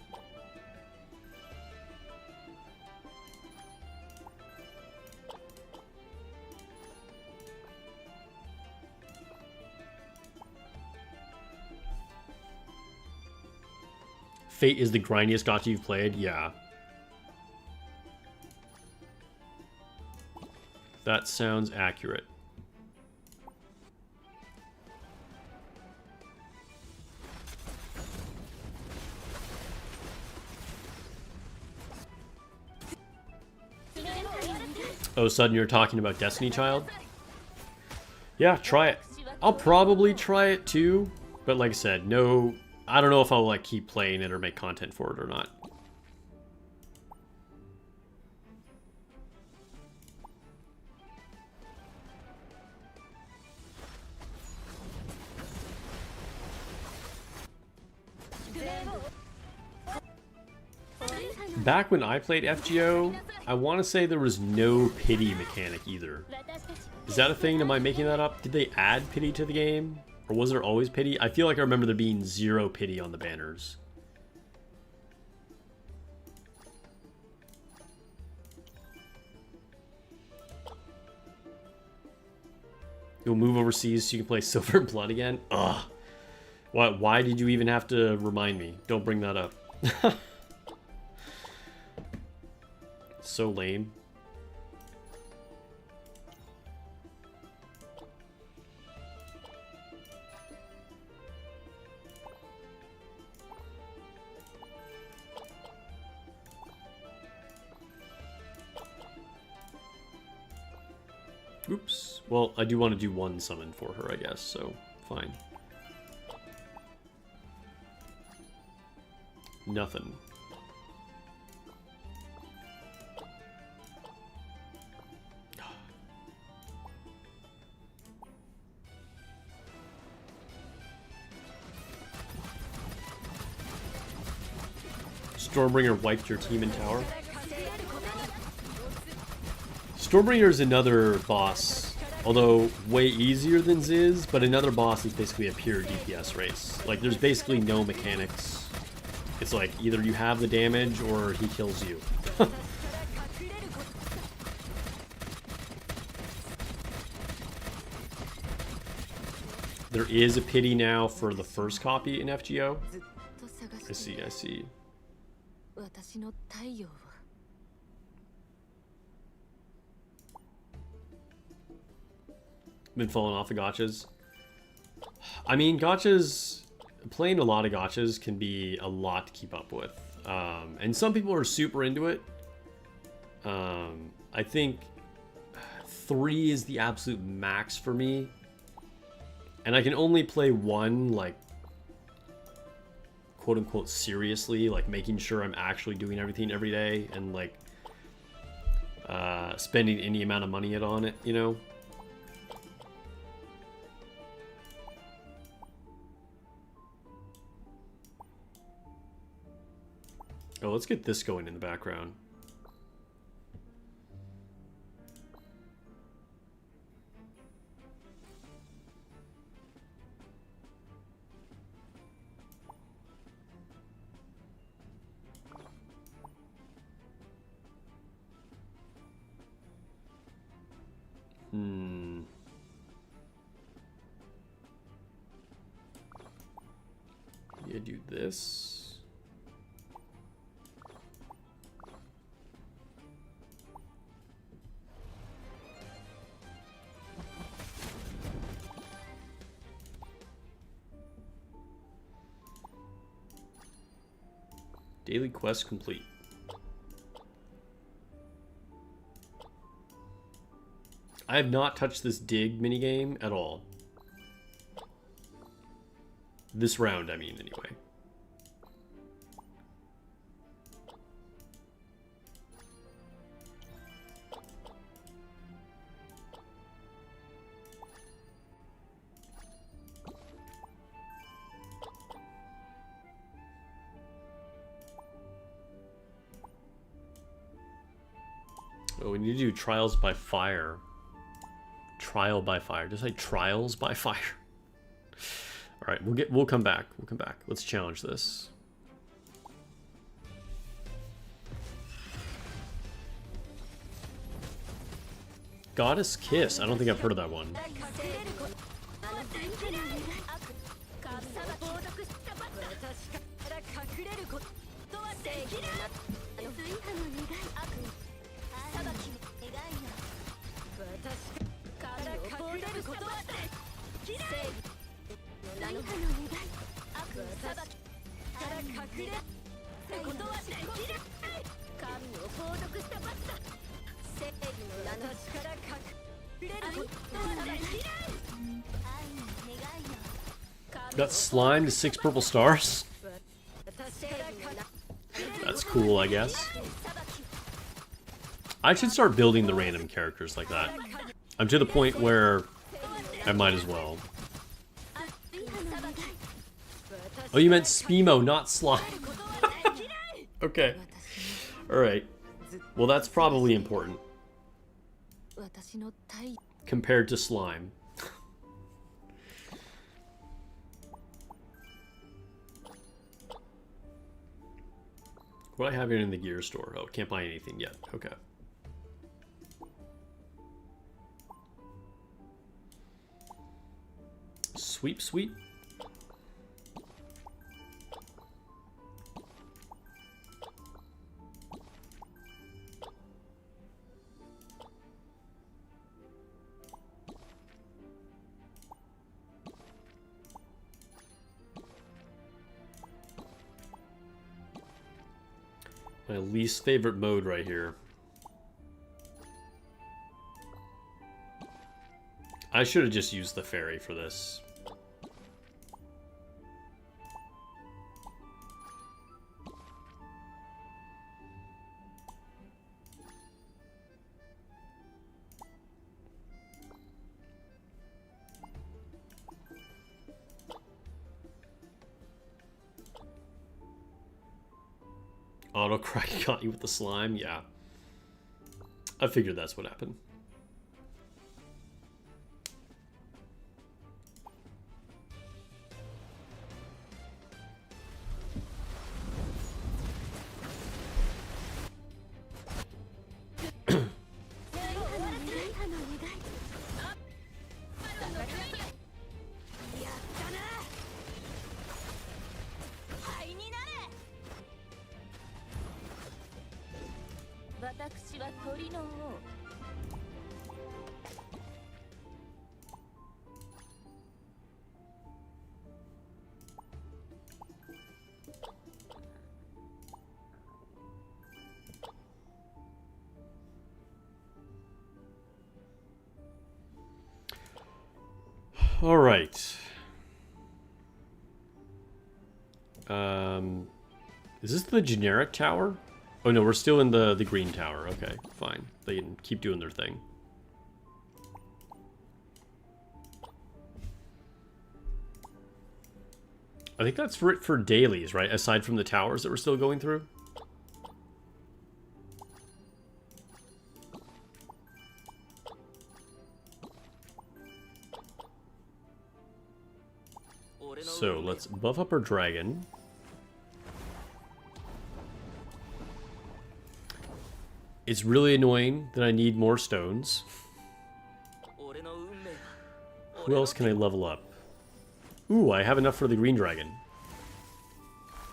Fate is the grindiest gacha you've played? Yeah. That sounds accurate. Oh, sudden you're talking about Destiny Child? Yeah, try it. I'll probably try it too, but like I said, no... I don't know if I'll like keep playing it or make content for it or not. Back when I played FGO, I want to say there was no pity mechanic either. Is that a thing? Am I making that up? Did they add pity to the game? Or was there always pity? I feel like I remember there being 0 pity on the banners. You'll move overseas so you can play Silver and Blood again? Ugh. Why did you even have to remind me? Don't bring that up. So lame. Oops. Well, I do want to do one summon for her, I guess, so fine. Nothing. Stormbringer wiped your team in tower. Stormbringer is another boss, although way easier than Ziz, but another boss is basically a pure DPS race. Like, there's basically no mechanics. It's like, either you have the damage or he kills you. There is a pity now for the first copy in FGO. I see, I see. Been falling off the gachas. I mean, gachas, playing a lot of gachas can be a lot to keep up with. And some people are super into it. I think 3 is the absolute max for me. And I can only play one, like, quote unquote, seriously, like making sure I'm actually doing everything every day and like spending any amount of money on it, you know? Oh, let's get this going in the background. Yeah, do this. Daily quest complete. I have not touched this dig minigame at all. This round, I mean, anyway. Oh, we need to do trials by fire. Trial by fire. Just like trials by fire. All right, we'll come back. We'll come back. Let's challenge this. Goddess Kiss. I don't think I've heard of that one. Got slime to 6 purple stars? That's cool, I guess. I should start building the random characters like that. I'm to the point where I might as well. Oh, you meant Spimo, not slime. Okay. Alright. Well, that's probably important. Compared to slime. What do I have here in the gear store? Oh, can't buy anything yet. Okay. Sweep, sweep. My least favorite mode right here. I should have just used the ferry for this. Auto crack got you with the slime? Yeah. I figured that's what happened. All right. Is this the generic tower? Oh no, we're still in the green tower. Okay, fine. They can keep doing their thing. I think that's for it for dailies, right? Aside from the towers that we're still going through. So let's buff up our dragon. It's really annoying that I need more stones. Who else can I level up? Ooh, I have enough for the green dragon.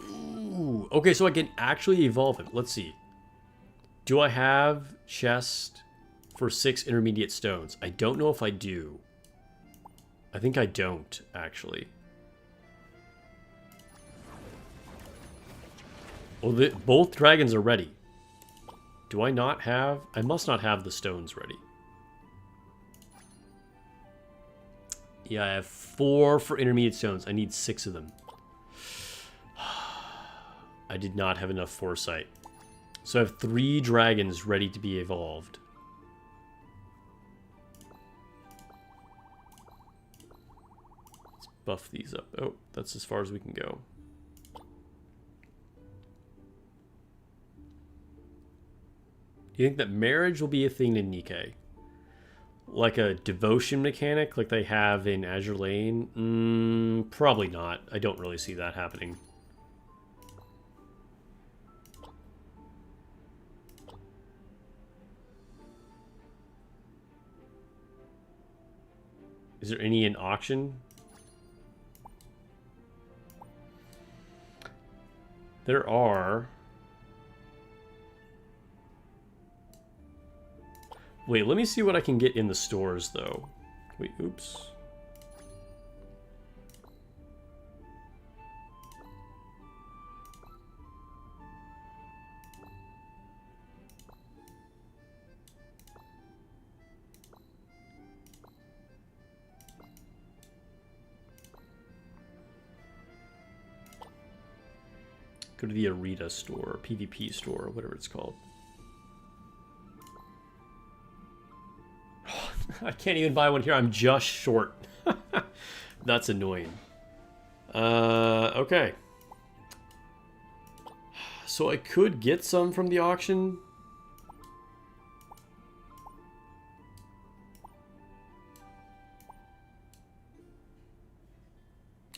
Ooh, okay, so I can actually evolve him. Let's see. Do I have chest for 6 intermediate stones? I don't know if I do. I think I don't, actually. Well, both dragons are ready. Do I not have... I must not have the stones ready. Yeah, I have 4 for intermediate stones. I need 6 of them. I did not have enough foresight. So I have 3 dragons ready to be evolved. Let's buff these up. Oh, that's as far as we can go. Do you think that marriage will be a thing in Nikke? Like a devotion mechanic like they have in Azure Lane? Probably not. I don't really see that happening. Is there any in auction? There are... Wait, let me see what I can get in the stores, though. Wait, oops. Go to the Arita store, PvP store, whatever it's called. I can't even buy one here. I'm just short. That's annoying. Okay. So I could get some from the auction.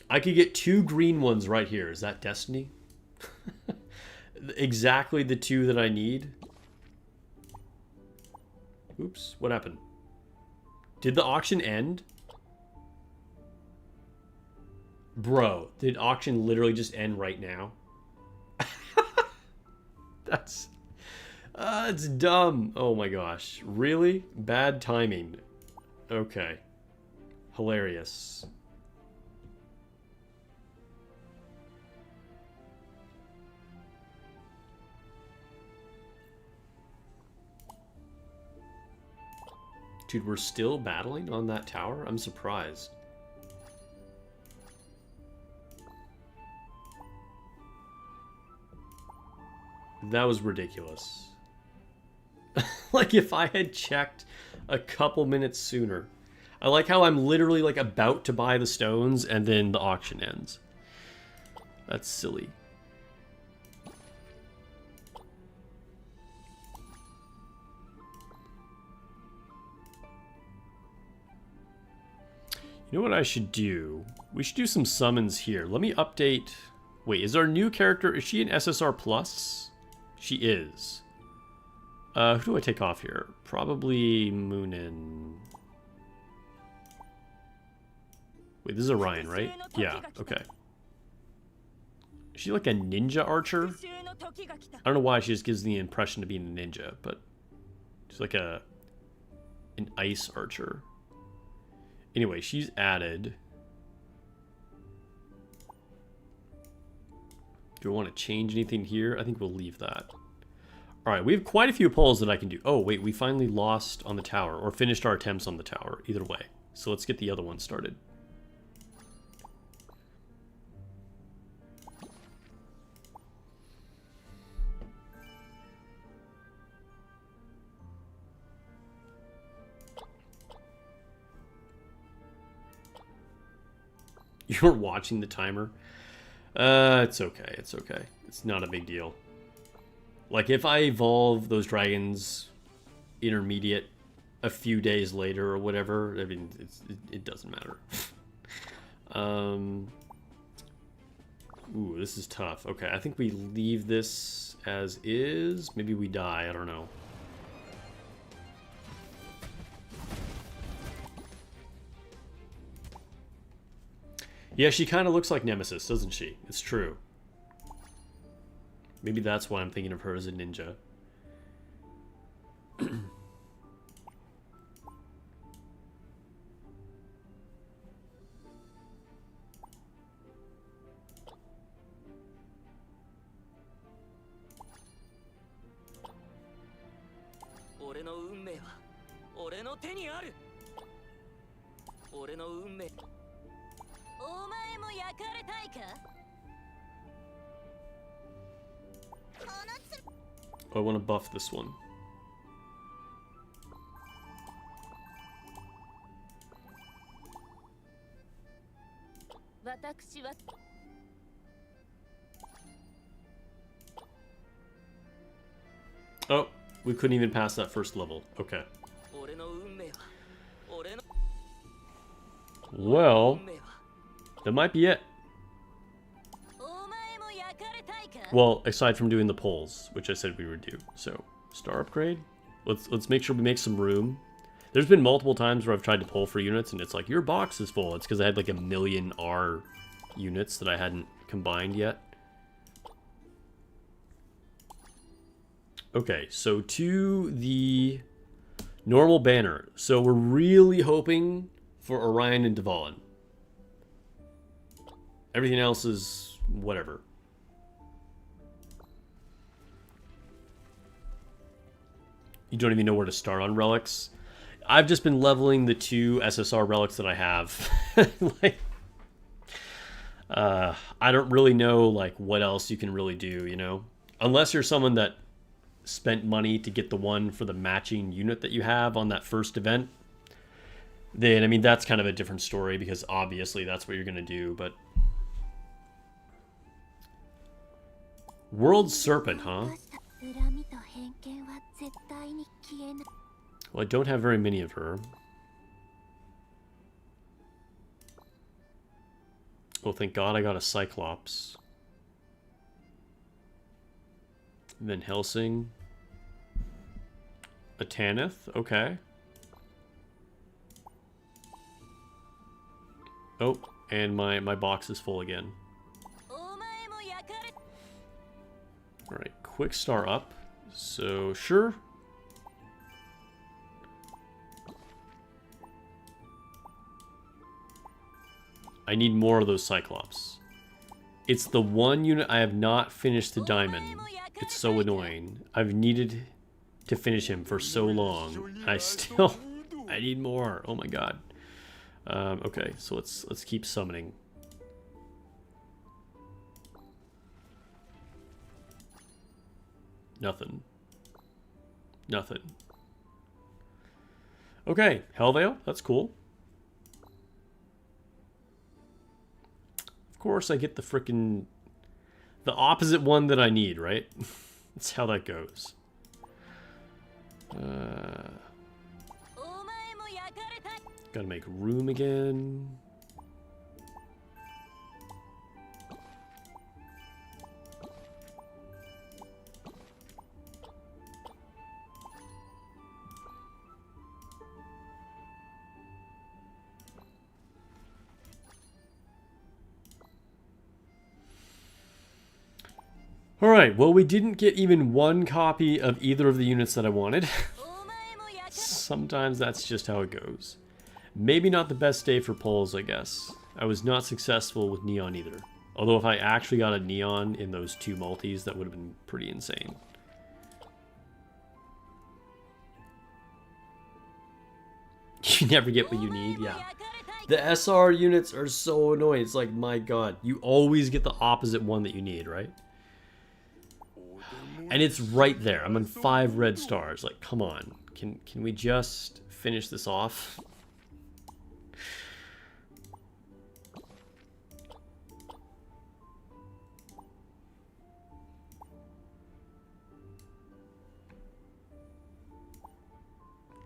I could get 2 green ones right here. Is that destiny? Exactly the 2 that I need. Oops, what happened? Did the auction end? Bro, did auction literally just end right now? That's it's dumb. Oh my gosh. Really? Bad timing. Okay. Hilarious. Dude, we're still battling on that tower? I'm surprised. That was ridiculous. Like, if I had checked a couple minutes sooner. I like how I'm literally, like, about to buy the stones, and then the auction ends. That's silly. You know what I should do? We should do some summons here. Let me update... Wait, is our new character... Is she an SSR plus? She is. Who do I take off here? Probably Moonin. Wait, this is Orion, right? Yeah, okay. Is she like a ninja archer? I don't know why she just gives the impression of being a ninja, but she's like an ice archer. Anyway, she's added. Do I want to change anything here? I think we'll leave that. All right, we have quite a few polls that I can do. Oh, wait, we finally lost on the tower, or finished our attempts on the tower, either way. So let's get the other one started. You weren't watching the timer? It's okay, it's okay. It's not a big deal. Like, if I evolve those dragons intermediate a few days later or whatever, I mean, it doesn't matter. Ooh, this is tough. Okay, I think we leave this as is. Maybe we die, I don't know. Yeah, she kind of looks like Nemesis, doesn't she? It's true. Maybe that's why I'm thinking of her as a ninja. Oh, I want to buff this one. Oh, we couldn't even pass that first level. Okay. Well, that might be it. Well, aside from doing the polls, which I said we would do. So, star upgrade. Let's make sure we make some room. There's been multiple times where I've tried to poll for units and it's like, your box is full. It's because I had like 1,000,000 R units that I hadn't combined yet. Okay, so to the normal banner. So we're really hoping for Orion and Dvalin. Everything else is whatever. You don't even know where to start on relics. I've just been leveling the 2 SSR relics that I have. Like, I don't really know like what else you can really do, you know? Unless you're someone that spent money to get the one for the matching unit that you have on that first event. Then, I mean, that's kind of a different story because obviously that's what you're going to do, but... World Serpent, huh? Well, I don't have very many of her. Well, thank God I got a Cyclops. And then Helsing. A Tanith, okay. Oh, and my box is full again. Alright, quick star up. So, sure. I need more of those Cyclops. It's the one unit I have not finished the diamond. It's so annoying. I've needed to finish him for so long. And I need more. Oh my god. Okay, so let's keep summoning. Nothing. Nothing. Okay, Hellveil, that's cool. Of course I get the opposite one that I need, right? That's how that goes. Gotta make room again. Alright, well, we didn't get even one copy of either of the units that I wanted. Sometimes that's just how it goes. Maybe not the best day for polls, I guess. I was not successful with neon either. Although if I actually got a neon in those 2 multis, that would have been pretty insane. You never get what you need, yeah. The SR units are so annoying. It's like, my god, you always get the opposite one that you need, right? And it's right there. I'm on 5 red stars. Like, come on. Can we just finish this off?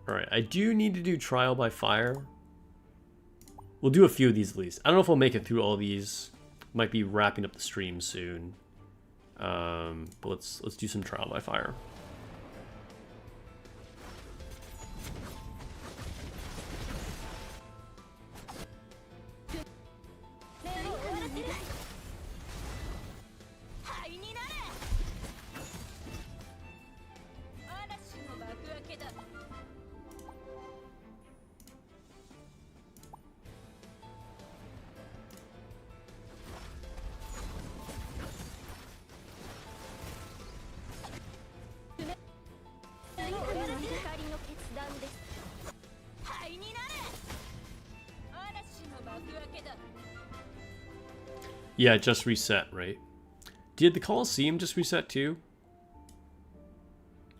Alright, I do need to do trial by fire. We'll do a few of these at least. I don't know if I'll make it through all these. Might be wrapping up the stream soon. But let's do some trial by fire. Yeah, it just reset, right? Did the Colosseum just reset too?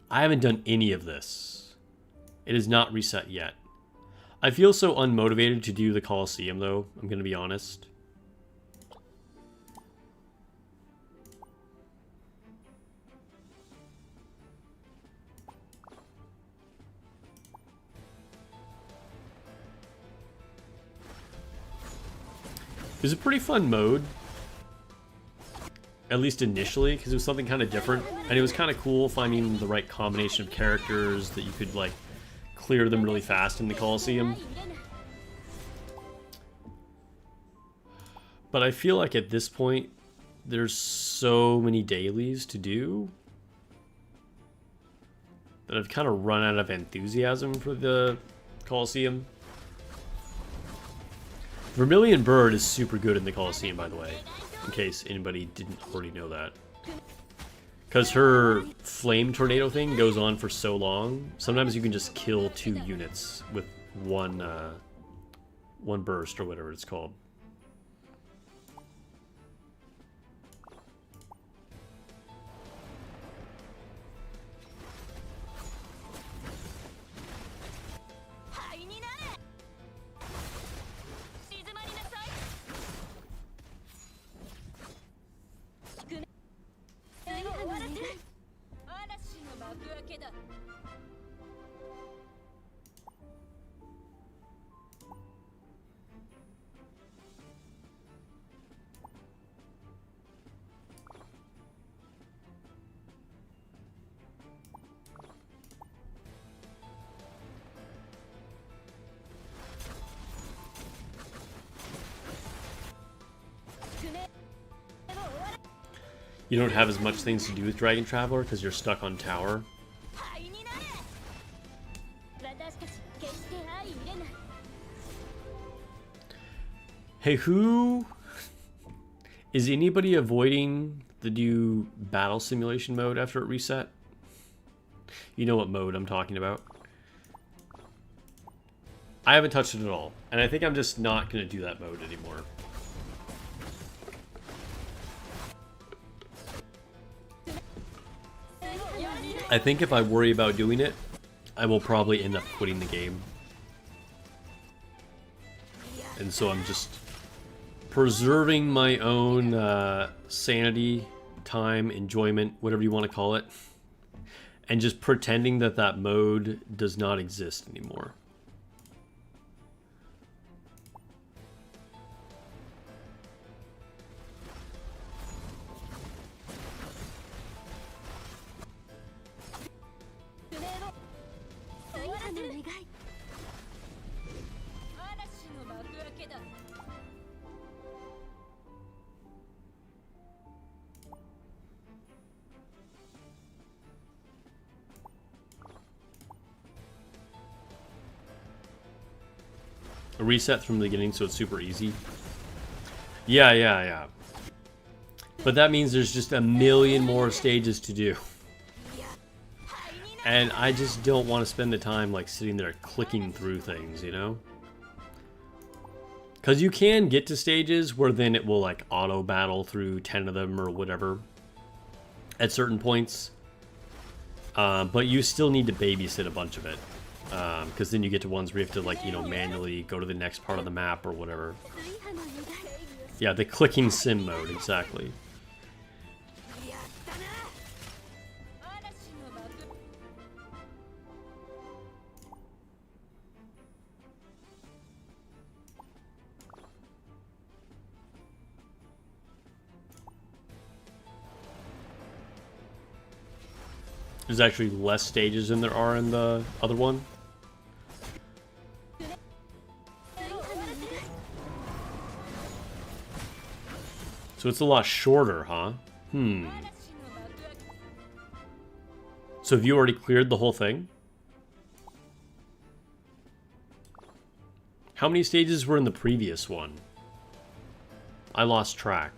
I haven't done any of this. It is not reset yet. I feel so unmotivated to do the Colosseum though, I'm gonna be honest. It was a pretty fun mode. At least initially, because it was something kind of different. And it was kind of cool finding the right combination of characters that you could, like, clear them really fast in the Colosseum. But I feel like at this point, there's so many dailies to do that I've kind of run out of enthusiasm for the Colosseum. Vermilion Bird is super good in the Colosseum, by the way, in case anybody didn't already know that. Because her flame tornado thing goes on for so long, sometimes you can just kill 2 units with one burst or whatever it's called. You don't have as much things to do with Dragon Traveler because you're stuck on tower. Hey, who... Is anybody avoiding the new battle simulation mode after it reset? You know what mode I'm talking about. I haven't touched it at all, and I think I'm just not going to do that mode anymore. I think if I worry about doing it, I will probably end up quitting the game. And so I'm just preserving my own sanity, time, enjoyment, whatever you want to call it, and just pretending that that mode does not exist anymore. A reset from the beginning, so it's super easy. Yeah. But that means there's just a million more stages to do. And I just don't want to spend the time like sitting there clicking through things, you know? Because you can get to stages where then it will like auto battle through 10 of them or whatever at certain points. But you still need to babysit a bunch of it. Because then you get to ones where you have to like, you know, manually go to the next part of the map or whatever. Yeah, the clicking sim mode, exactly. There's actually less stages than there are in the other one. So it's a lot shorter, huh? So have you already cleared the whole thing? How many stages were in the previous one? I lost track.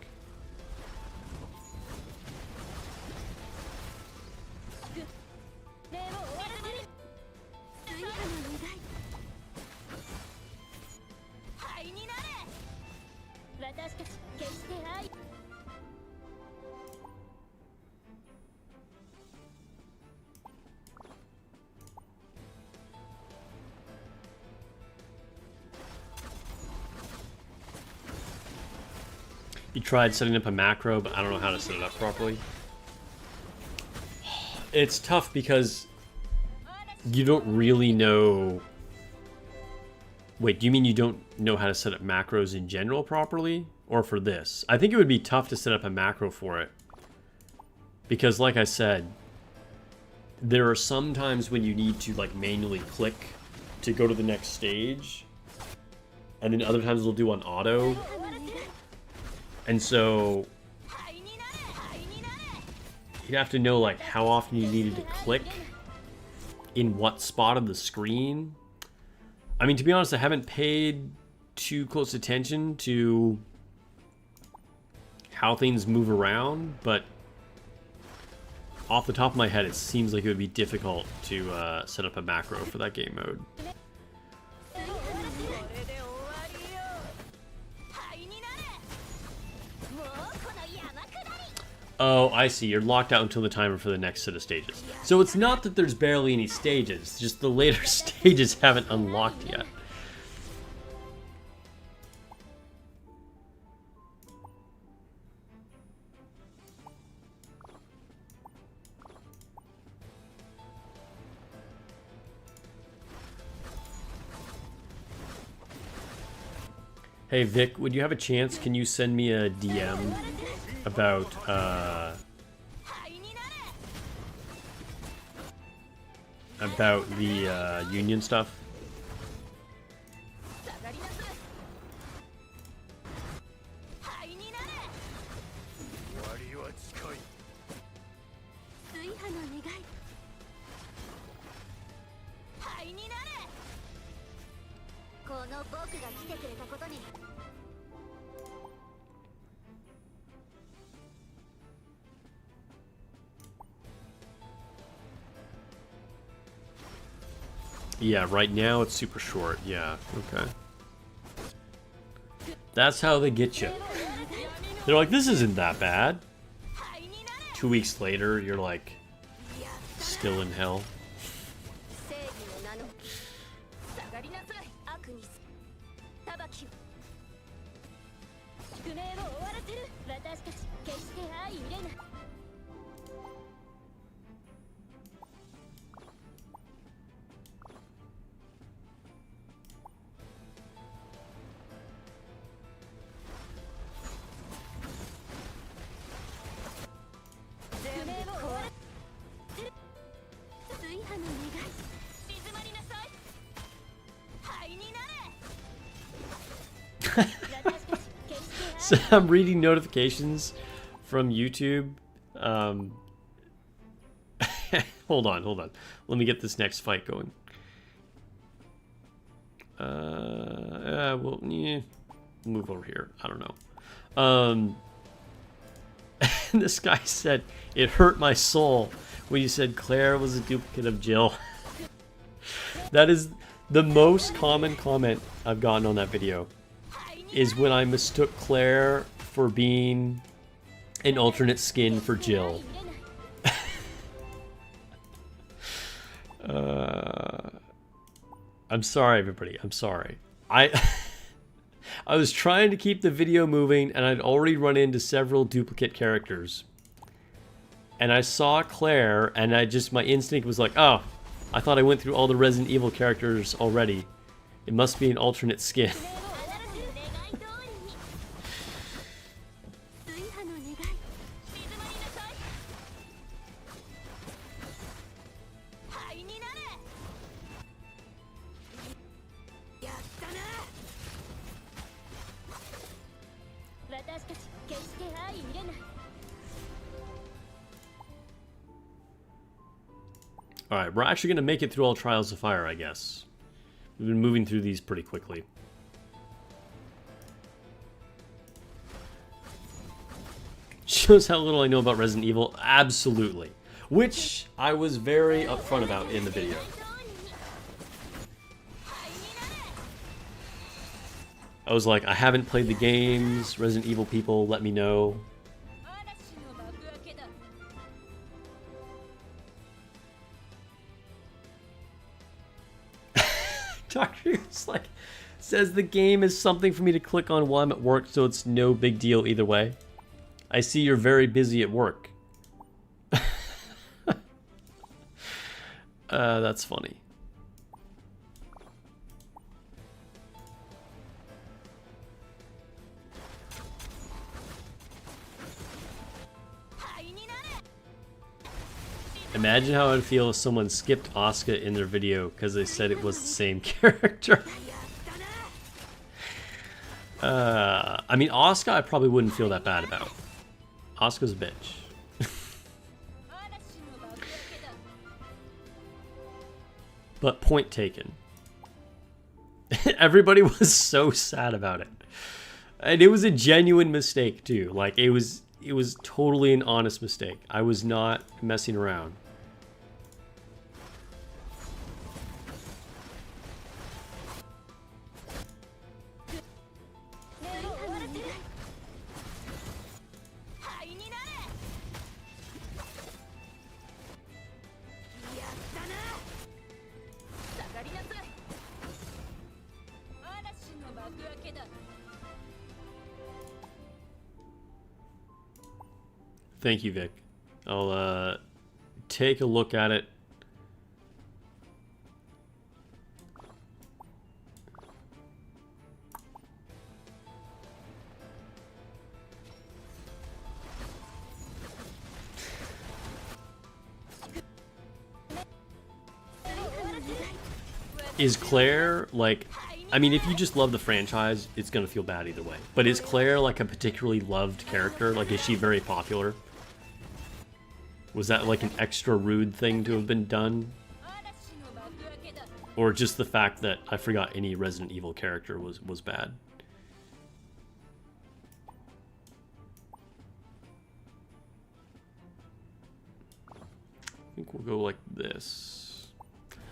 You tried setting up a macro, but I don't know how to set it up properly. It's tough because you don't really know... Wait, do you mean you don't know how to set up macros in general properly? Or for this? I think it would be tough to set up a macro for it. Because like I said, there are some times when you need to like manually click to go to the next stage. And then other times it'll do on auto. And so you'd have to know like how often you needed to click in what spot of the screen. I mean, to be honest, I haven't paid too close attention to how things move around, but off the top of my head, it seems like it would be difficult to set up a macro for that game mode. Oh, I see. You're locked out until the timer for the next set of stages. So it's not that there's barely any stages, just the later stages haven't unlocked yet. Hey Vic, would you have a chance? Can you send me a DM about the union stuff? Yeah, right now it's super short. Yeah, okay. That's how they get you. They're like, this isn't that bad. 2 weeks later, you're like, still in hell. So I'm reading notifications from YouTube. Hold on. Let me get this next fight going. Well, yeah, move over here. I don't know. This guy said, it hurt my soul when you said Claire was a duplicate of Jill. That is the most common comment I've gotten on that video, is when I mistook Claire for being an alternate skin for Jill. I'm sorry, everybody. I'm sorry. I was trying to keep the video moving, and I'd already run into several duplicate characters. And I saw Claire, and my instinct was like, oh, I thought I went through all the Resident Evil characters already. It must be an alternate skin. Alright, we're actually going to make it through all Trials of Fire, I guess. We've been moving through these pretty quickly. Shows how little I know about Resident Evil. Absolutely. Which I was very upfront about in the video. I was like, I haven't played the games. Resident Evil people, let me know. Doctor like says the game is something for me to click on while I'm at work, so it's no big deal either way. I see you're very busy at work. That's funny. Imagine how I'd feel if someone skipped Asuka in their video because they said it was the same character. I mean, Asuka I probably wouldn't feel that bad about. Asuka's a bitch. But point taken. Everybody was so sad about it. And it was a genuine mistake too. Like, it was totally an honest mistake. I was not messing around. Thank you, Vic. I'll take a look at it. Is Claire, like, I mean, if you just love the franchise, it's gonna feel bad either way. But is Claire, like, a particularly loved character? Like, is she very popular? Was that, like, an extra rude thing to have been done? Or just the fact that I forgot any Resident Evil character was bad? I think we'll go like this.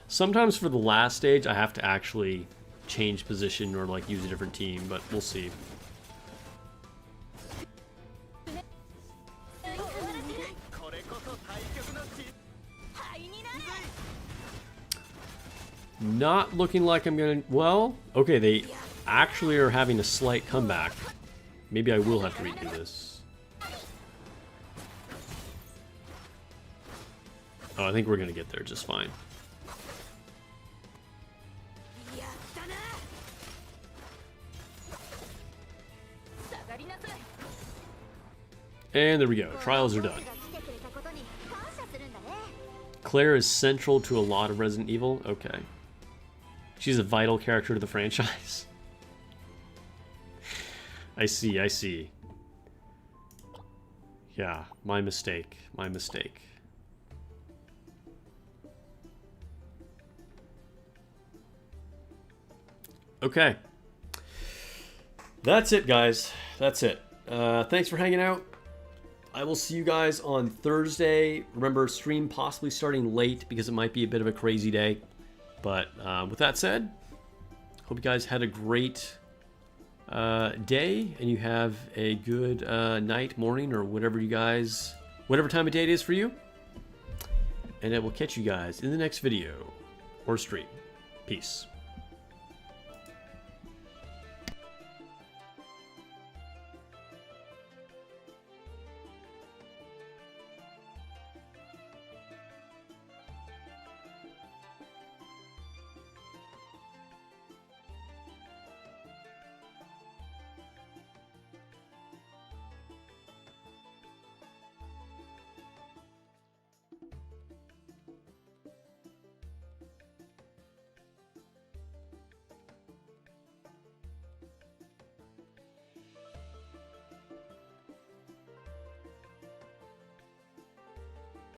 Sometimes for the last stage, I have to actually change position or, like, use a different team, but we'll see. Not looking like I'm gonna... Well, okay, they actually are having a slight comeback. Maybe I will have to redo this. Oh, I think we're gonna get there just fine. And there we go. Trials are done. Claire is central to a lot of Resident Evil. Okay. She's a vital character to the franchise. I see, I see. Yeah, my mistake. My mistake. Okay. That's it, guys. That's it. Thanks for hanging out. I will see you guys on Thursday. Remember, stream possibly starting late because it might be a bit of a crazy day. But with that said, hope you guys had a great day and you have a good night, morning, or whatever time of day it is for you. And I will catch you guys in the next video or stream. Peace.